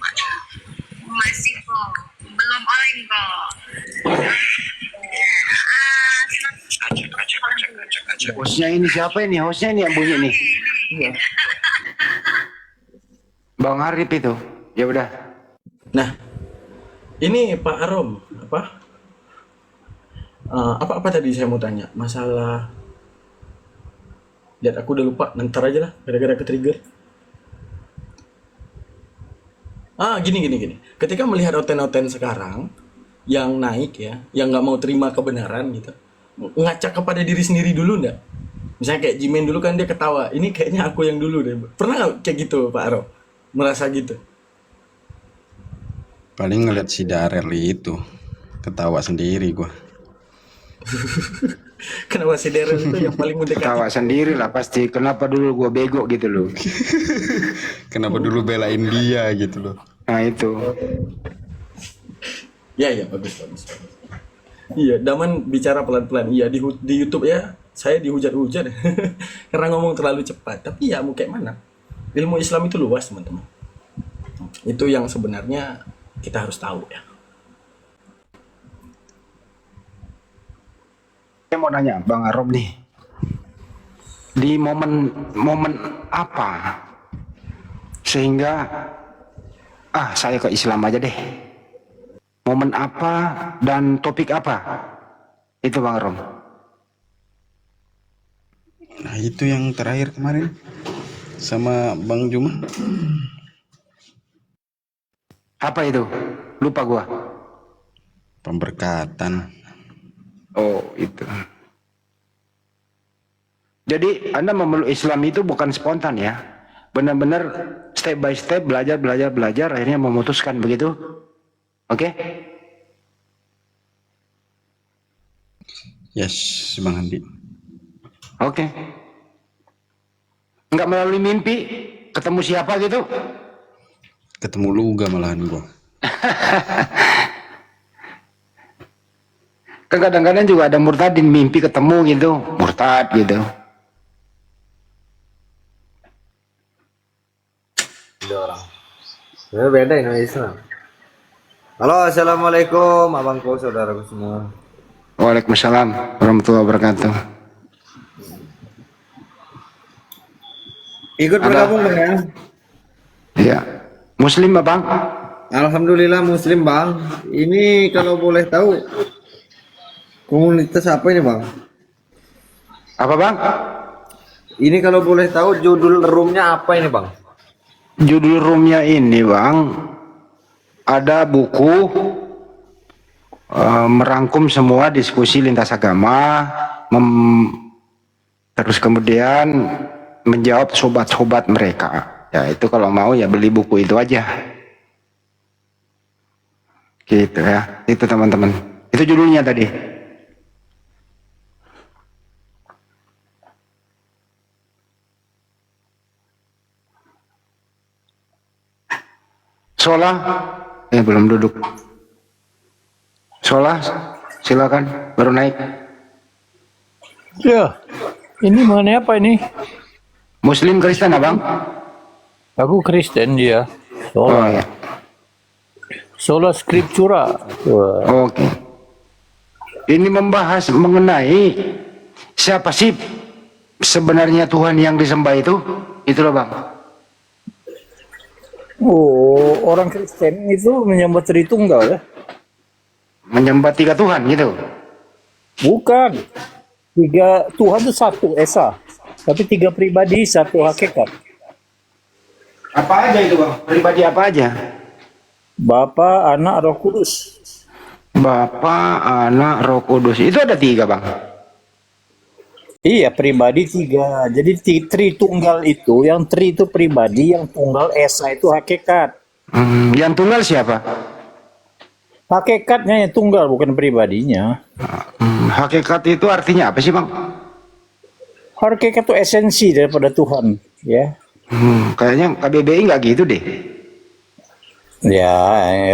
Masih kok, belum oleng kok. Hostnya ini siapa ini? Hostnya ini yang bunyi nih. Iya. Bang Arif itu. Ya udah. Nah, ini Pak Arom, apa tadi saya mau tanya? Masalah, lihat aku udah lupa, ntar aja lah, gara-gara ke-trigger. Gini. Ketika melihat oten-oten sekarang yang naik ya, yang nggak mau terima kebenaran gitu, ngacak kepada diri sendiri dulu nggak? Misalnya kayak Jimin dulu kan dia ketawa, ini kayaknya aku yang dulu deh. Pernah nggak kayak gitu Pak Arom? Merasa gitu? Paling ngeliat si Darel itu. Ketawa sendiri gua. Kenapa si Daryl itu yang paling mendekati? Ketawa sendiri lah pasti. Kenapa dulu gue bego gitu loh. Kenapa dulu belain dia gitu loh. Nah itu. Ya, bagus. Iya, Daman bicara pelan-pelan. Iya, di YouTube ya, saya dihujat-hujat karena ngomong terlalu cepat. Tapi ya mau kayak mana? Ilmu Islam itu luas, teman-teman. Itu yang sebenarnya kita harus tahu ya. Saya mau nanya Bang Arom nih. Di momen apa sehingga saya ke Islam aja deh. Momen apa dan topik apa? Itu Bang Arom. Nah, itu yang terakhir kemarin sama Bang Juma. Apa itu? Lupa gua. Pemberkatan. Oh, itu. Jadi Anda memeluk Islam itu bukan spontan ya. Benar-benar step by step belajar akhirnya memutuskan begitu. Oke? Yes, Bang Andi. Oke. Enggak melalui mimpi ketemu siapa gitu? Ketemu Luga malahan gua. Kan kadang-kadang juga ada murtadin mimpi ketemu gitu, murtad gitu. Sebenarnya beda ini Islam. Halo, assalamualaikum, abangku, saudaraku semua. Waalaikumsalam warahmatullahi wabarakatuh. Ikut bergabung bang ya? Iya. Muslim bang? Alhamdulillah Muslim bang. Ini kalau boleh tahu komunitas apa ini bang? Apa bang? Ini kalau boleh tahu judul roomnya apa ini bang? Judul roomnya ini bang, ada buku merangkum semua diskusi lintas agama, terus kemudian menjawab sobat-sobat mereka. Ya itu kalau mau ya beli buku itu aja. Gitu ya, itu teman-teman. Itu judulnya tadi. Solah, belum duduk. Solah, silakan, baru naik. Ya, ini mengenai apa ini? Muslim Kristen abang? Aku Kristen dia. Oh ya. Sola Scriptura. Oke. Ini membahas mengenai siapa sih sebenarnya Tuhan yang disembah itu? Itu loh bang. Oh, orang Kristen itu menyembah Tritunggal ya? Menyembah tiga Tuhan gitu? Bukan. Tiga Tuhan itu satu esa, tapi tiga pribadi satu hakikat. Apa aja itu bang? Pribadi apa aja? Bapa, Anak, Roh Kudus. Bapa, Anak, Roh Kudus. Itu ada tiga bang? Iya, pribadi tiga. Jadi Tritunggal itu, yang Tri itu pribadi, yang tunggal esa itu hakikat. Yang tunggal siapa? Hakikatnya yang tunggal, bukan pribadinya. Hakikat itu artinya apa sih bang? Hakikat itu esensi daripada Tuhan, ya. Kayaknya KBBI nggak gitu deh. Ya,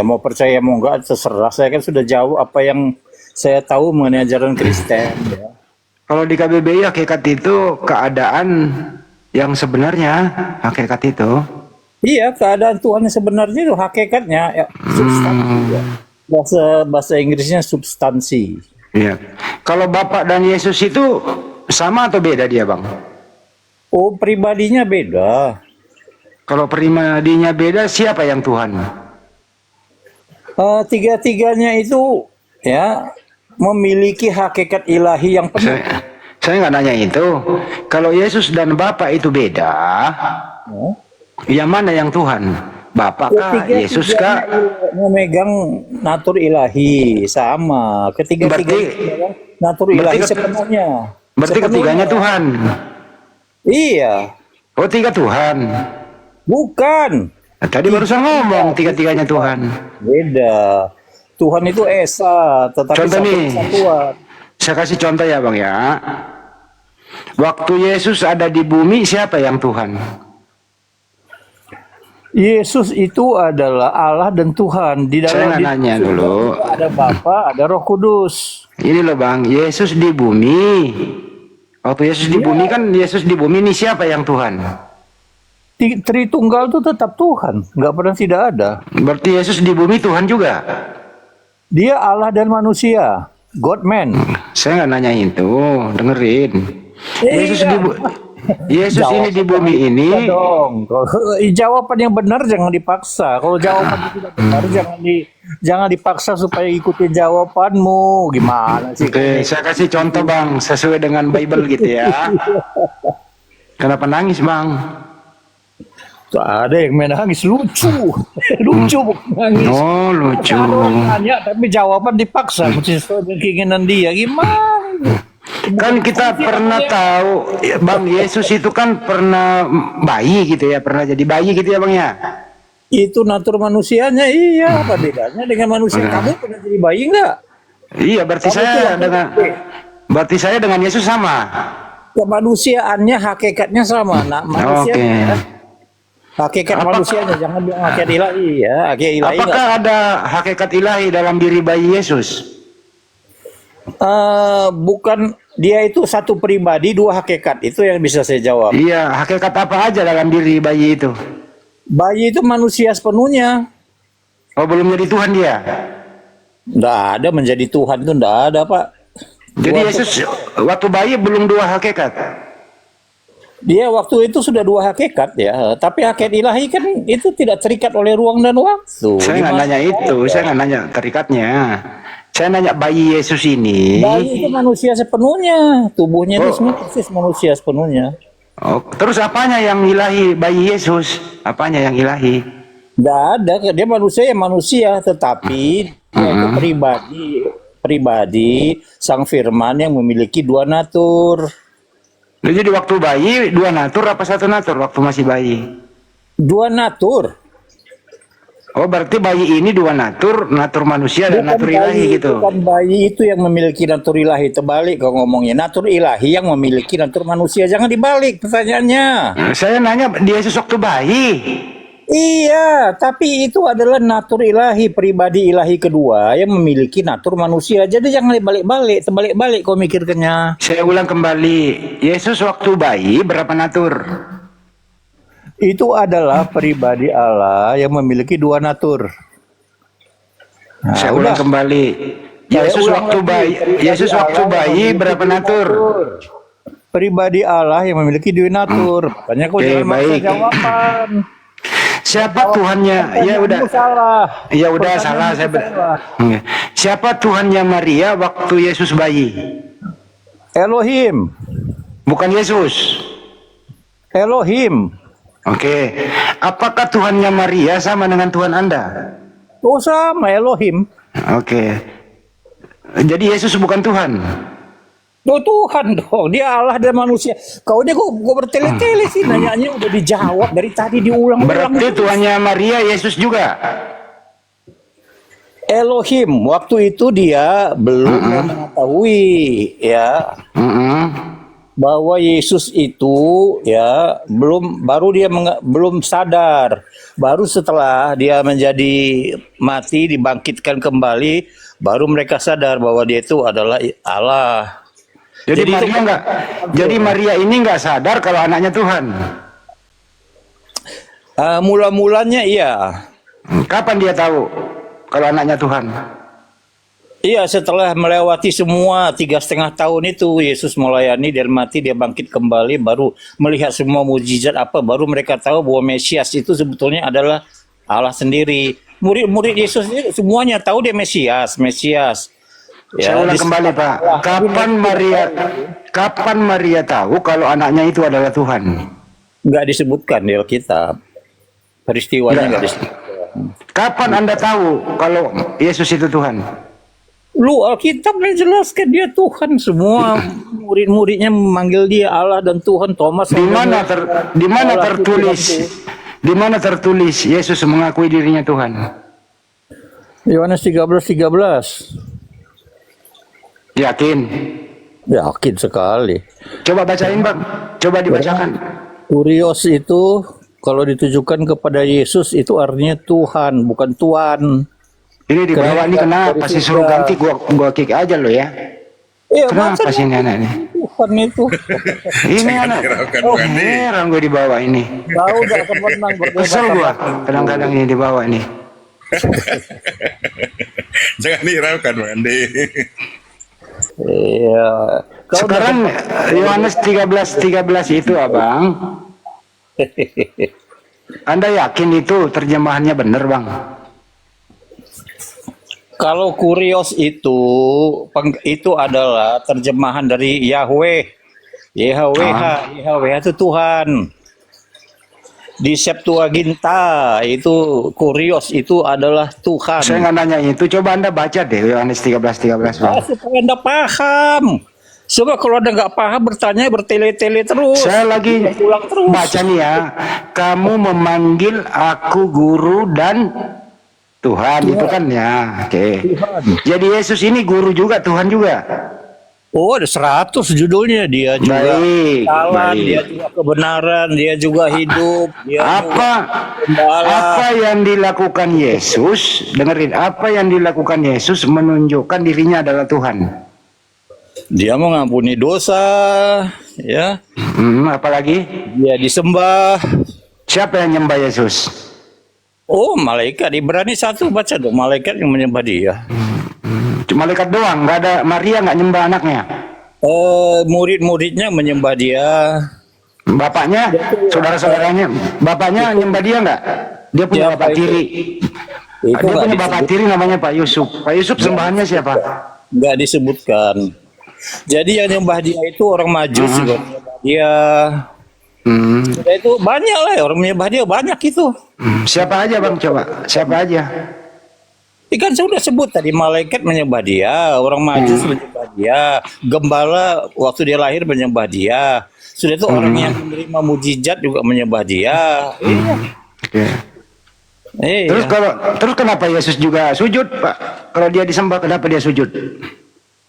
mau percaya mau enggak terserah. Saya kan sudah jauh apa yang saya tahu mengenai ajaran Kristen. Ya. Kalau di KBBI hakikat itu keadaan yang sebenarnya, hakikat itu. Iya, keadaan Tuhan yang sebenarnya itu hakikatnya, ya, substansi. Ya. Bahasa Inggrisnya substansi. Iya. Kalau Bapak dan Yesus itu sama atau beda dia bang? Oh, pribadinya beda. Kalau pribadinya beda, siapa yang Tuhan? Tiga-tiganya itu ya memiliki hakikat ilahi yang penuh. Saya nggak nanya itu. Kalau Yesus dan Bapa itu beda, yang mana yang Tuhan? Bapak kah? Yesus kah? Memegang natur ilahi sama. Ketiga-tiganya natur ilahi sepenuhnya. Berarti ketiganya Tuhan. Iya. Oh, tiga Tuhan. Bukan. Nah, tadi barusan ngomong tiga-tiganya Tuhan. Beda. Tuhan itu esa, tetapi contoh satu nih, kesatuan. saya kasih contoh ya bang ya. Waktu Yesus ada di bumi, siapa yang Tuhan? Yesus itu adalah Allah dan Tuhan. Di dalam saya nanya dulu. Ada Bapa, ada Roh Kudus. Ini loh bang, Yesus di bumi. Waktu Yesus di bumi kan, Yesus di bumi ini siapa yang Tuhan? Tritunggal itu tetap Tuhan, nggak pernah tidak ada. Berarti Yesus di bumi Tuhan juga? Dia Allah dan manusia, God man. Saya nggak nanya itu, dengerin. Yesus di Yesus ini di bumi ini. Dong. Jawaban yang benar jangan dipaksa. Kalau jawaban yang tidak benar jangan Jangan dipaksa supaya ikutin jawabanmu. Gimana sih? Oke, saya kasih contoh Bang, sesuai dengan Bible gitu ya. Kenapa nangis Bang? Tuh, ada yang main nangis lucu. Lucu bukan nangis. Oh lucu. Ada orang tanya tapi jawaban dipaksa mesti sesuai dengan keinginan dia. Gimana? Kan kita pernah tahu ya, Bang, Yesus itu kan pernah bayi gitu ya, pernah jadi bayi gitu ya Bang ya. Itu natur manusianya, iya. Apa bedanya dengan manusia? Kamu pernah jadi bayi nggak? Iya, berarti Kamu tuh berarti saya dengan Yesus sama. Kemanusiaannya, hakikatnya sama. Nah, manusia hakikat manusianya, jangan bilang hakikat ilahi ya. Hakikat ilahi Apakah ada hakikat ilahi dalam diri bayi Yesus? Bukan, dia itu satu pribadi, dua hakikat. Itu yang bisa saya jawab. Iya, hakikat apa aja dalam diri bayi itu? Bayi itu manusia sepenuhnya. Oh, belum jadi Tuhan dia? Nggak ada menjadi Tuhan, itu nggak ada Pak. Jadi Yesus waktu bayi belum dua hakikat? Dia waktu itu sudah dua hakikat ya. Tapi hakikat ilahi kan itu tidak terikat oleh ruang dan waktu. Saya nggak nanya itu, saya nggak nanya terikatnya. Saya nanya bayi Yesus ini. Bayi itu manusia sepenuhnya. Tubuhnya itu semua persis manusia sepenuhnya. Oh, terus apanya yang ilahi bayi Yesus? Apanya yang ilahi? Nggak ada, dia manusia ya manusia, tetapi dia itu pribadi sang firman yang memiliki dua natur. Jadi waktu bayi dua natur apa satu natur waktu masih bayi? Dua natur. Oh, berarti bayi ini dua natur manusia dan natur ilahi gitu. Bukan bayi itu yang memiliki natur ilahi, terbalik kalau ngomongnya. Natur ilahi yang memiliki natur manusia, jangan dibalik pertanyaannya. Saya nanya dia Yesus waktu bayi. Iya, tapi itu adalah natur ilahi, pribadi ilahi kedua yang memiliki natur manusia. Jadi jangan dibalik-balik, terbalik-balik kau mikirkannya. Saya ulang kembali, Yesus waktu bayi berapa natur? Itu adalah pribadi Allah yang memiliki dua natur. Nah, saya ulang kembali. Yesus waktu bayi berapa natur? Pribadi Allah yang memiliki dua natur. Makanya kau jangan maksa jawaban. Siapa Tuhannya? Ya udah. Ya udah salah saya. Siapa Tuhannya Maria waktu Yesus bayi? Elohim. Bukan Yesus. Elohim. Oke. Apakah Tuhannya Maria sama dengan Tuhan Anda? Oh sama, Elohim. Oke. Jadi Yesus bukan Tuhan? Oh Tuhan dong, dia Allah dan manusia. Kau bertele-tele sih, nanyanya udah dijawab dari tadi diulang-ulang. Berarti Tuhannya Maria Yesus juga? Elohim, waktu itu dia belum mengetahui ya bahwa Yesus itu ya belum sadar. Baru setelah dia menjadi mati dibangkitkan kembali, baru mereka sadar bahwa dia itu adalah Allah. Jadi Maria ini nggak sadar kalau anaknya Tuhan. Mula-mulanya iya. Kapan dia tahu kalau anaknya Tuhan? Iya, setelah melewati semua 3,5 tahun itu Yesus melayani dan mati, dia bangkit kembali, baru melihat semua mujizat baru mereka tahu bahwa Mesias itu sebetulnya adalah Allah sendiri. Murid-murid Yesus itu semuanya tahu dia Mesias. Ya, saya ulang kembali Pak, kapan Maria tahu kalau anaknya itu adalah Tuhan? Nggak disebutkan di Alkitab. Peristiwanya nggak disebutkan. Kapan Anda tahu kalau Yesus itu Tuhan? Lu Alkitab menjelaskan dia Tuhan, semua murid-muridnya memanggil dia Allah dan Tuhan. Thomas di mana tertulis Yesus mengakui dirinya Tuhan? Yohanes 13:13. Yakin? Yakin sekali. Coba bacain Bang, coba dibacakan. Kurios itu kalau ditujukan kepada Yesus itu artinya Tuhan, bukan Tuan. Ini di bawah ini kenapa sih suruh ganti? Gua kick aja lo ya. Iya, kenapa sih ini anak ini? Tuhan itu. Ini anak. Heran gue di bawah ini. Tahu gak kemenang berdebat. Kesel gua kadang-kadang ini di bawah ini. Jangan hiraukan Bang Andi. Iya. Sekarang Yohanes 13:13 itu Abang. Anda yakin itu terjemahannya benar Bang? Kalau kurios itu adalah terjemahan dari Yahweh. YHWH, YHWH itu Tuhan. Di Septuaginta itu kurios itu adalah Tuhan. Saya nggak nanya itu, coba Anda baca deh Yohanes 13:13. Supaya Anda paham. Coba kalau Anda nggak paham bertanya bertele-tele terus. Saya lagi ulang terus. baca nih ya. Kamu memanggil aku guru dan Tuhan, itu kan ya. Oke. Jadi Yesus ini guru juga, Tuhan juga. Oh, ada 100 judulnya. Dia juga jalan, dia juga kebenaran, dia juga hidup, dia apa yang dilakukan Yesus, dengerin, apa yang dilakukan Yesus menunjukkan dirinya adalah Tuhan. Dia mengampuni dosa, ya. Apalagi? Dia disembah. Siapa yang nyembah Yesus? Oh, malaikat. Ibrani 1 baca dong, malaikat yang menyembah dia. Malaikat doang, nggak ada Maria nggak nyembah anaknya. Murid-muridnya menyembah dia. Bapaknya, saudara-saudaranya, bapaknya nyembah dia nggak? Dia punya bapak tiri. Dia punya bapak tiri namanya Pak Yusuf. Pak Yusuf sembahannya siapa? Nggak disebutkan. Jadi yang nyembah dia itu orang Majus juga menyembah dia. Itu banyak lah orang menyembah dia, banyak itu. Siapa aja Bang, coba? Siapa aja? Ikan sudah sebut tadi, malaikat menyembah dia, orang Majus menyembah dia, gembala waktu dia lahir menyembah dia. Sudah itu orang yang menerima mujizat juga menyembah dia. Terus kenapa Yesus juga sujud, Pak? Kalau dia disembah, kenapa dia sujud?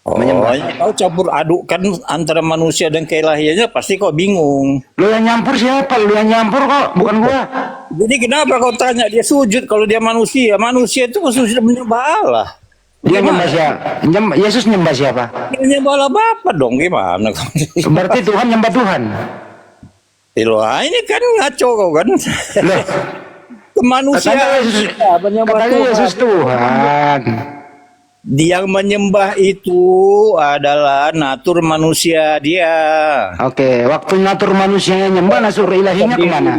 Kau campur adukkan antara manusia dan keilahiannya, pasti kau bingung. Lu yang nyampur siapa? Lu yang nyampur kok, bukan gua. Jadi kenapa kau tanya dia sujud kalau dia manusia? Manusia itu sujud menyembah Allah. Dia nyembah siapa? Yesus nyembah siapa? Dia nyembah Allah Bapa dong, gimana? Berarti Tuhan nyembah Tuhan. Ini kan ngaco kau kan? Loh, kemanusiaan katanya Yesus Tuhan. Yang menyembah itu adalah natur manusia dia. Oke, waktu natur manusianya nyembah, natur ilahinya kemana?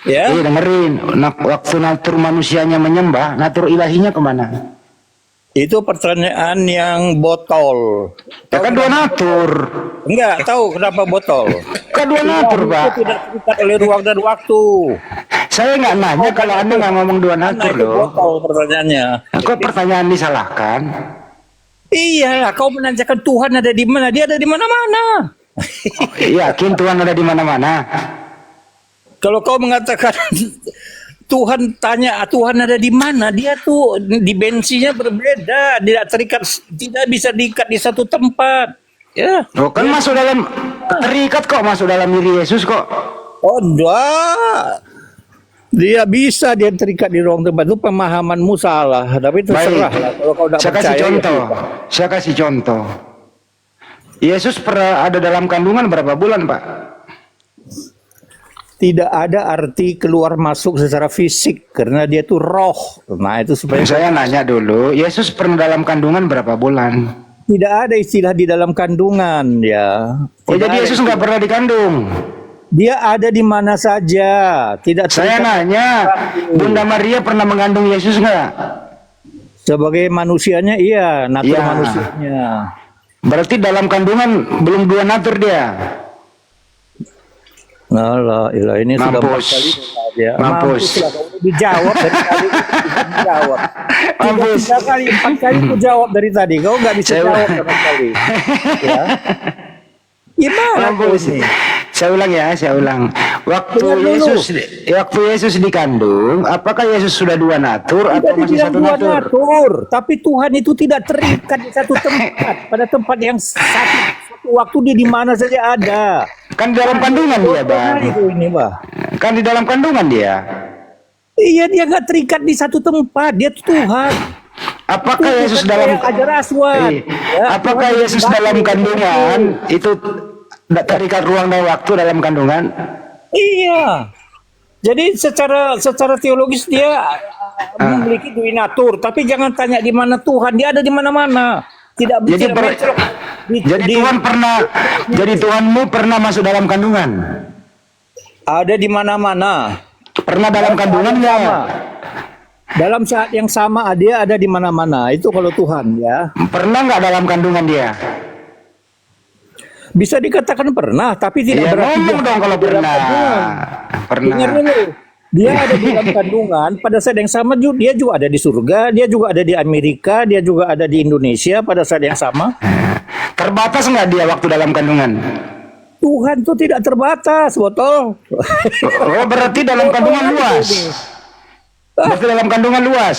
Ya. Dengerin, waktu natur manusianya menyembah, natur ilahinya kemana? Itu pertanyaan yang botol. Kan dua natur. Enggak tahu kenapa botol. Kan dua natur, Pak. Itu tidak terikat oleh ruang dan waktu. Saya nggak nanya kalau Anda nggak ngomong dua natur loh. Botol pertanyaannya. Kok pertanyaan disalahkan? Iya, kau menanyakan Tuhan ada di mana? Dia ada di mana-mana. Yakin Tuhan ada di mana-mana? Kalau kau mengatakan Tuhan tanya Tuhan ada di mana, dia tuh dimensinya berbeda, tidak bisa diikat di satu tempat. Ya. Kan masuk dalam terikat kok, masuk dalam diri Yesus kok. Oh, enggak. Dia bisa dia terikat di ruang tempat, itu pemahamanmu salah, tapi terserah lah kalau kau tidak percaya. Saya kasih contoh. Yesus pernah ada dalam kandungan berapa bulan, Pak? Tidak ada arti keluar masuk secara fisik karena dia itu roh. Nah, itu supaya saya nanya dulu, Yesus pernah dalam kandungan berapa bulan? Tidak ada istilah di dalam kandungan ya. Oh, jadi Yesus nggak pernah dikandung? Dia ada di mana saja. Tidak. Saya nanya, Bunda Maria pernah mengandung Yesus nggak? Sebagai manusianya iya, natur manusianya. Berarti dalam kandungan belum dua natur dia. Nah, ini sudah 4 kali ya. Mampus. Dijawab dari tadi. Dijawab. Mampus. 4 kali ku jawab dari tadi. Kau nggak bisa jawab sama sekali. Ya. Gimana ini? Saya ulang. Waktu Yesus dikandung, apakah Yesus sudah dua natur atau masih satu natur? Tapi Tuhan itu tidak terikat di satu tempat. Pada tempat yang satu waktu dia di mana saja ada. Kan di dalam kandungan dia, Bang. Kan di dalam kandungan dia. Iya, dia nggak terikat di satu tempat. Dia Tuhan. Apakah Yesus dalam Apakah Yesus dalam kandungan itu tidak terikat ruang dan waktu dalam kandungan? Iya. Jadi secara teologis dia memiliki dua natur, tapi jangan tanya di mana Tuhan, dia ada di mana-mana. Tidak bisa. Jadi Tuhanmu pernah masuk dalam kandungan? Ada di mana-mana. Pernah dalam kandungan nggak? Dalam saat yang sama dia ada di mana-mana. Itu kalau Tuhan ya. Pernah nggak dalam kandungan dia? Bisa dikatakan pernah, tapi tidak Ya berarti ngomong dia dong kalau ada dalam pernah. kandungan. Dengar Pernah. dulu. Dia ada di dalam kandungan. Pada saat yang sama dia juga ada di surga, dia juga ada di Amerika, dia juga ada di Indonesia pada saat yang sama. Terbatas nggak dia waktu dalam kandungan? Tuhan itu tidak terbatas, botol. Oh, berarti dalam kandungan luas. Berarti dalam kandungan luas.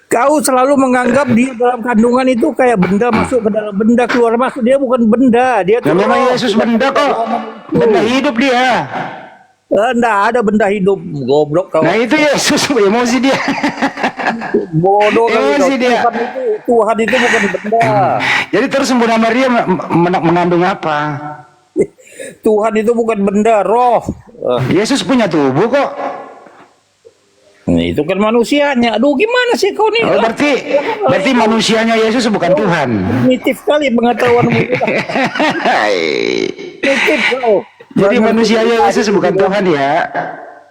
Kau selalu menganggap dia dalam kandungan itu kayak benda masuk ke dalam benda, keluar masuk. Dia bukan benda, dia Nah, memang Yesus benda kok. Benda hidup dia. Enggak ada benda hidup, goblok kau. Nah itu Yesus, emosi dia. Bodoh kali kau. Emosi dia. Tuhan itu bukan benda. Jadi terus Bunda Maria mengandung apa? Tuhan itu bukan benda, roh. Yesus punya tubuh kok. Nah, itu kan manusianya. Aduh, gimana sih kau nih? Oh, berarti manusianya Yesus bukan Tuhan. Primitif kali pengetahuanmu. Primitif kau. Jadi manusianya Yesus bukan Tuhan ya.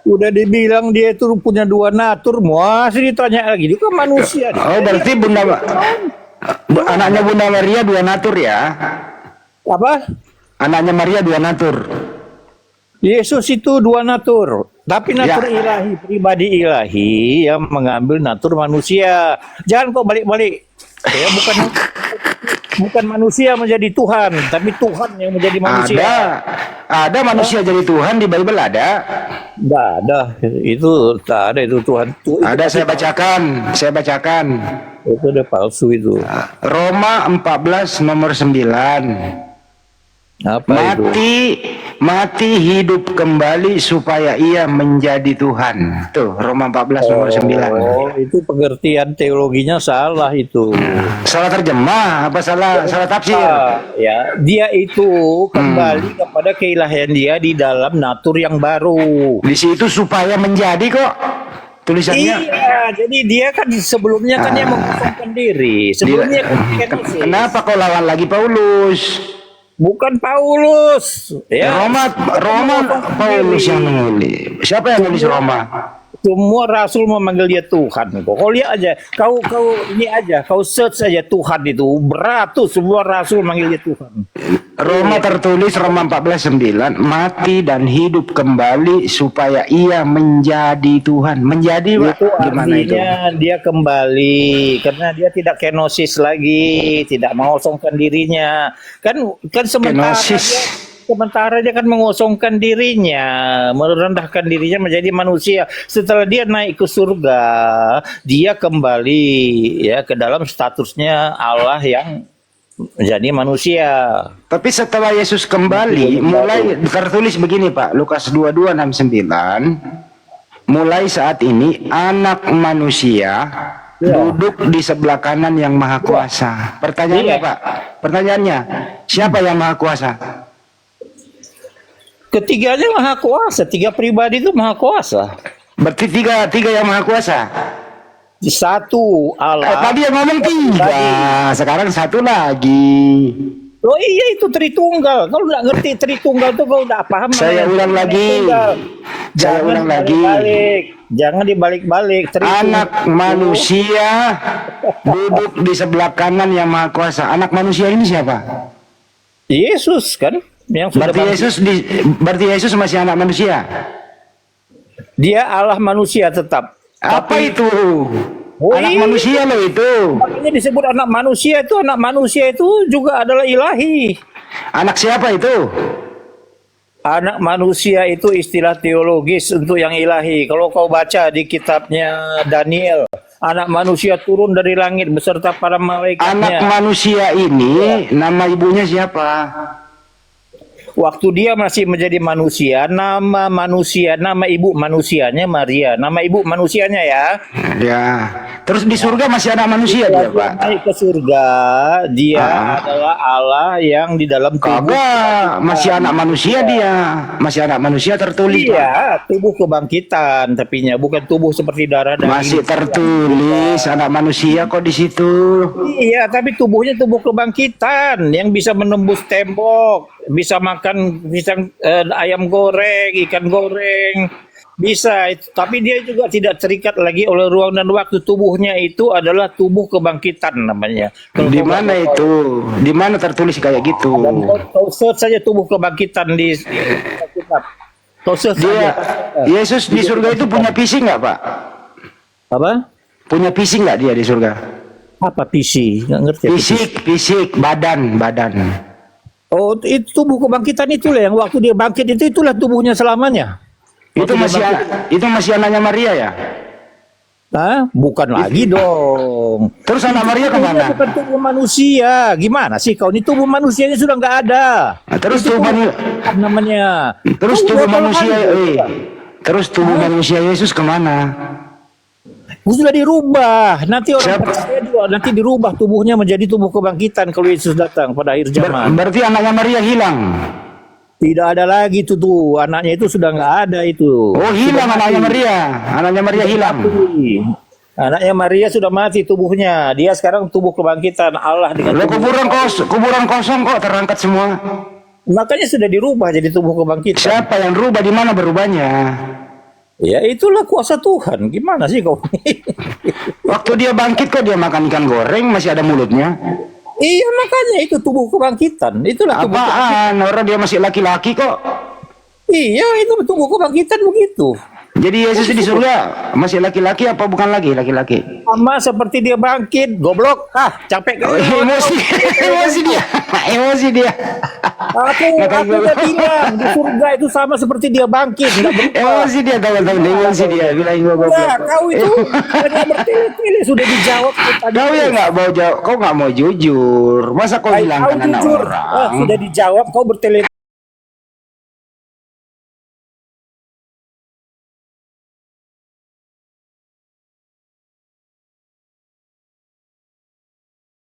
Udah dibilang dia itu punya dua natur, masih ditanya lagi. Dia kan manusia. Oh, berarti anaknya Bunda Maria dua natur ya? Apa? Anaknya Maria dua natur. Yesus itu dua natur, tapi natur ilahi, pribadi ilahi yang mengambil natur manusia. Jangan kok balik-balik. Ya, bukan manusia menjadi Tuhan, tapi Tuhan yang menjadi manusia. Ada manusia jadi Tuhan di Bible ada? Nggak ada, itu tak ada itu Tuhan. Ada, saya bacakan. Itu udah palsu itu. Roma 14 nomor 9. Apa mati hidup kembali supaya ia menjadi Tuhan. Tuh Roma 14 nomor 9. Oh, itu pengertian teologinya salah itu. Salah terjemah apa salah tafsir? Ya, dia itu kembali kepada keilahian dia di dalam natur yang baru. Di situ supaya menjadi kok tulisannya. Iya, jadi dia kan sebelumnya kan dia mengosongkan diri. Sebelumnya Kenapa kau lawan lagi Paulus? Bukan Paulus. Ya. Roma Paulus yang menulis. Siapa yang nulis Roma? Semua rasul memanggil dia Tuhan. Kau lihat aja, kau ini aja, kau search aja Tuhan itu. Beratus semua rasul memanggil dia Tuhan. Roma tertulis Roma 14:9, mati dan hidup kembali supaya ia menjadi Tuhan. Menjadi itu gimana itu? Dia kembali karena dia tidak kenosis lagi, tidak mengosongkan dirinya. Kan sementara dia kan mengosongkan dirinya, merendahkan dirinya menjadi manusia. Setelah dia naik ke surga, dia kembali ya ke dalam statusnya Allah yang menjadi manusia. Tapi setelah Yesus kembali, mulai tertulis begini Pak, Lukas 22:69, mulai saat ini anak manusia duduk di sebelah kanan yang maha kuasa. Pertanyaannya Pak, pertanyaannya, siapa yang maha kuasa? Ketiganya maha kuasa, tiga pribadi itu maha kuasa. Berarti tiga yang maha kuasa. Satu Allah. Tadi yang ngomong tiga, sekarang satu lagi. Oh iya itu Tritunggal. Kalau nggak ngerti Tritunggal tuh kau nggak paham. Saya ulang lagi. Jangan dibalik-balik. Anak manusia duduk di sebelah kanan yang maha kuasa. Anak manusia ini siapa? Yesus kan. Yang Berarti Yesus masih anak manusia. Dia Allah manusia tetap. Apa itu? Anak manusia loh itu. Makanya disebut anak manusia itu juga adalah ilahi. Anak siapa itu? Anak manusia itu istilah teologis untuk yang ilahi. Kalau kau baca di kitabnya Daniel, anak manusia turun dari langit beserta para malaikatnya. Anak manusia ini nama ibunya siapa? Waktu dia masih menjadi manusia, nama ibu manusianya Maria, nama ibu manusianya ya. Ya. Terus di surga masih anak manusia dia, Pak. Naik ke surga, dia adalah Allah yang di dalam tubuh. Masih anak manusia dia, masih anak manusia tertulis. Iya, tubuh kebangkitan, tapinya bukan tubuh seperti darah daging. Masih tertulis anak manusia kok di situ. Iya, tapi tubuhnya tubuh kebangkitan yang bisa menembus tembok, bisa makan pisang, ayam goreng, ikan goreng, Bisa, tapi dia juga tidak terikat lagi oleh ruang dan waktu. Tubuhnya itu adalah tubuh kebangkitan namanya. Di mana itu? Di mana tertulis kayak gitu? Kau search saja tubuh kebangkitan di kitab. Kau search Dia, saja. Yesus di surga itu punya fisik nggak, Pak? Apa? Punya fisik nggak dia di surga? Apa visi? Nggak ngerti. Fisik, badan. Oh, itu tubuh kebangkitan itulah yang waktu dia bangkit itulah tubuhnya selamanya. Itu masih anaknya Maria ya? Hah? Bukan lagi dong. Terus anak Maria kemana? Bukan tubuh manusia. Gimana sih kau? Ini tubuh manusianya sudah nggak ada. Nah, terus itu tubuh namanya. Terus tubuh manusia Yesus kemana? Sudah dirubah. Nanti orang percaya juga nanti dirubah tubuhnya menjadi tubuh kebangkitan kalau Yesus datang pada akhir zaman. Berarti anaknya Maria hilang. Tidak ada lagi tuh anaknya itu sudah nggak ada itu. Oh, hilang anaknya Maria. Anaknya Maria hilang. Anaknya Maria sudah mati tubuhnya. Dia sekarang tubuh kebangkitan Allah dengan kuburan kosong kok terangkat semua. Makanya sudah dirubah jadi tubuh kebangkitan. Siapa yang rubah, di mana berubahnya? Ya itulah kuasa Tuhan. Gimana sih kau? Waktu dia bangkit kok dia makan ikan goreng masih ada mulutnya. Iya makanya itu tubuh kebangkitan. Itulah tubuh apaan? Orang dia masih laki-laki kok. Iya itu tubuh kebangkitan begitu. Jadi Yesus di surga masih laki-laki apa bukan lagi laki-laki? Sama seperti dia bangkit, goblok. Capek kan? Emosi dia. Aku udah bilang di surga itu sama seperti dia bangkit, enggak berubah. Emosi dia, tahu emosi dia. Bilang goblok. Ya, kau itu hanya bertele-tele sudah dijawab. Kau ya nggak mau jawab, kau nggak mau jujur. Masa kau hilangkan anak orang? Sudah dijawab, kau bertele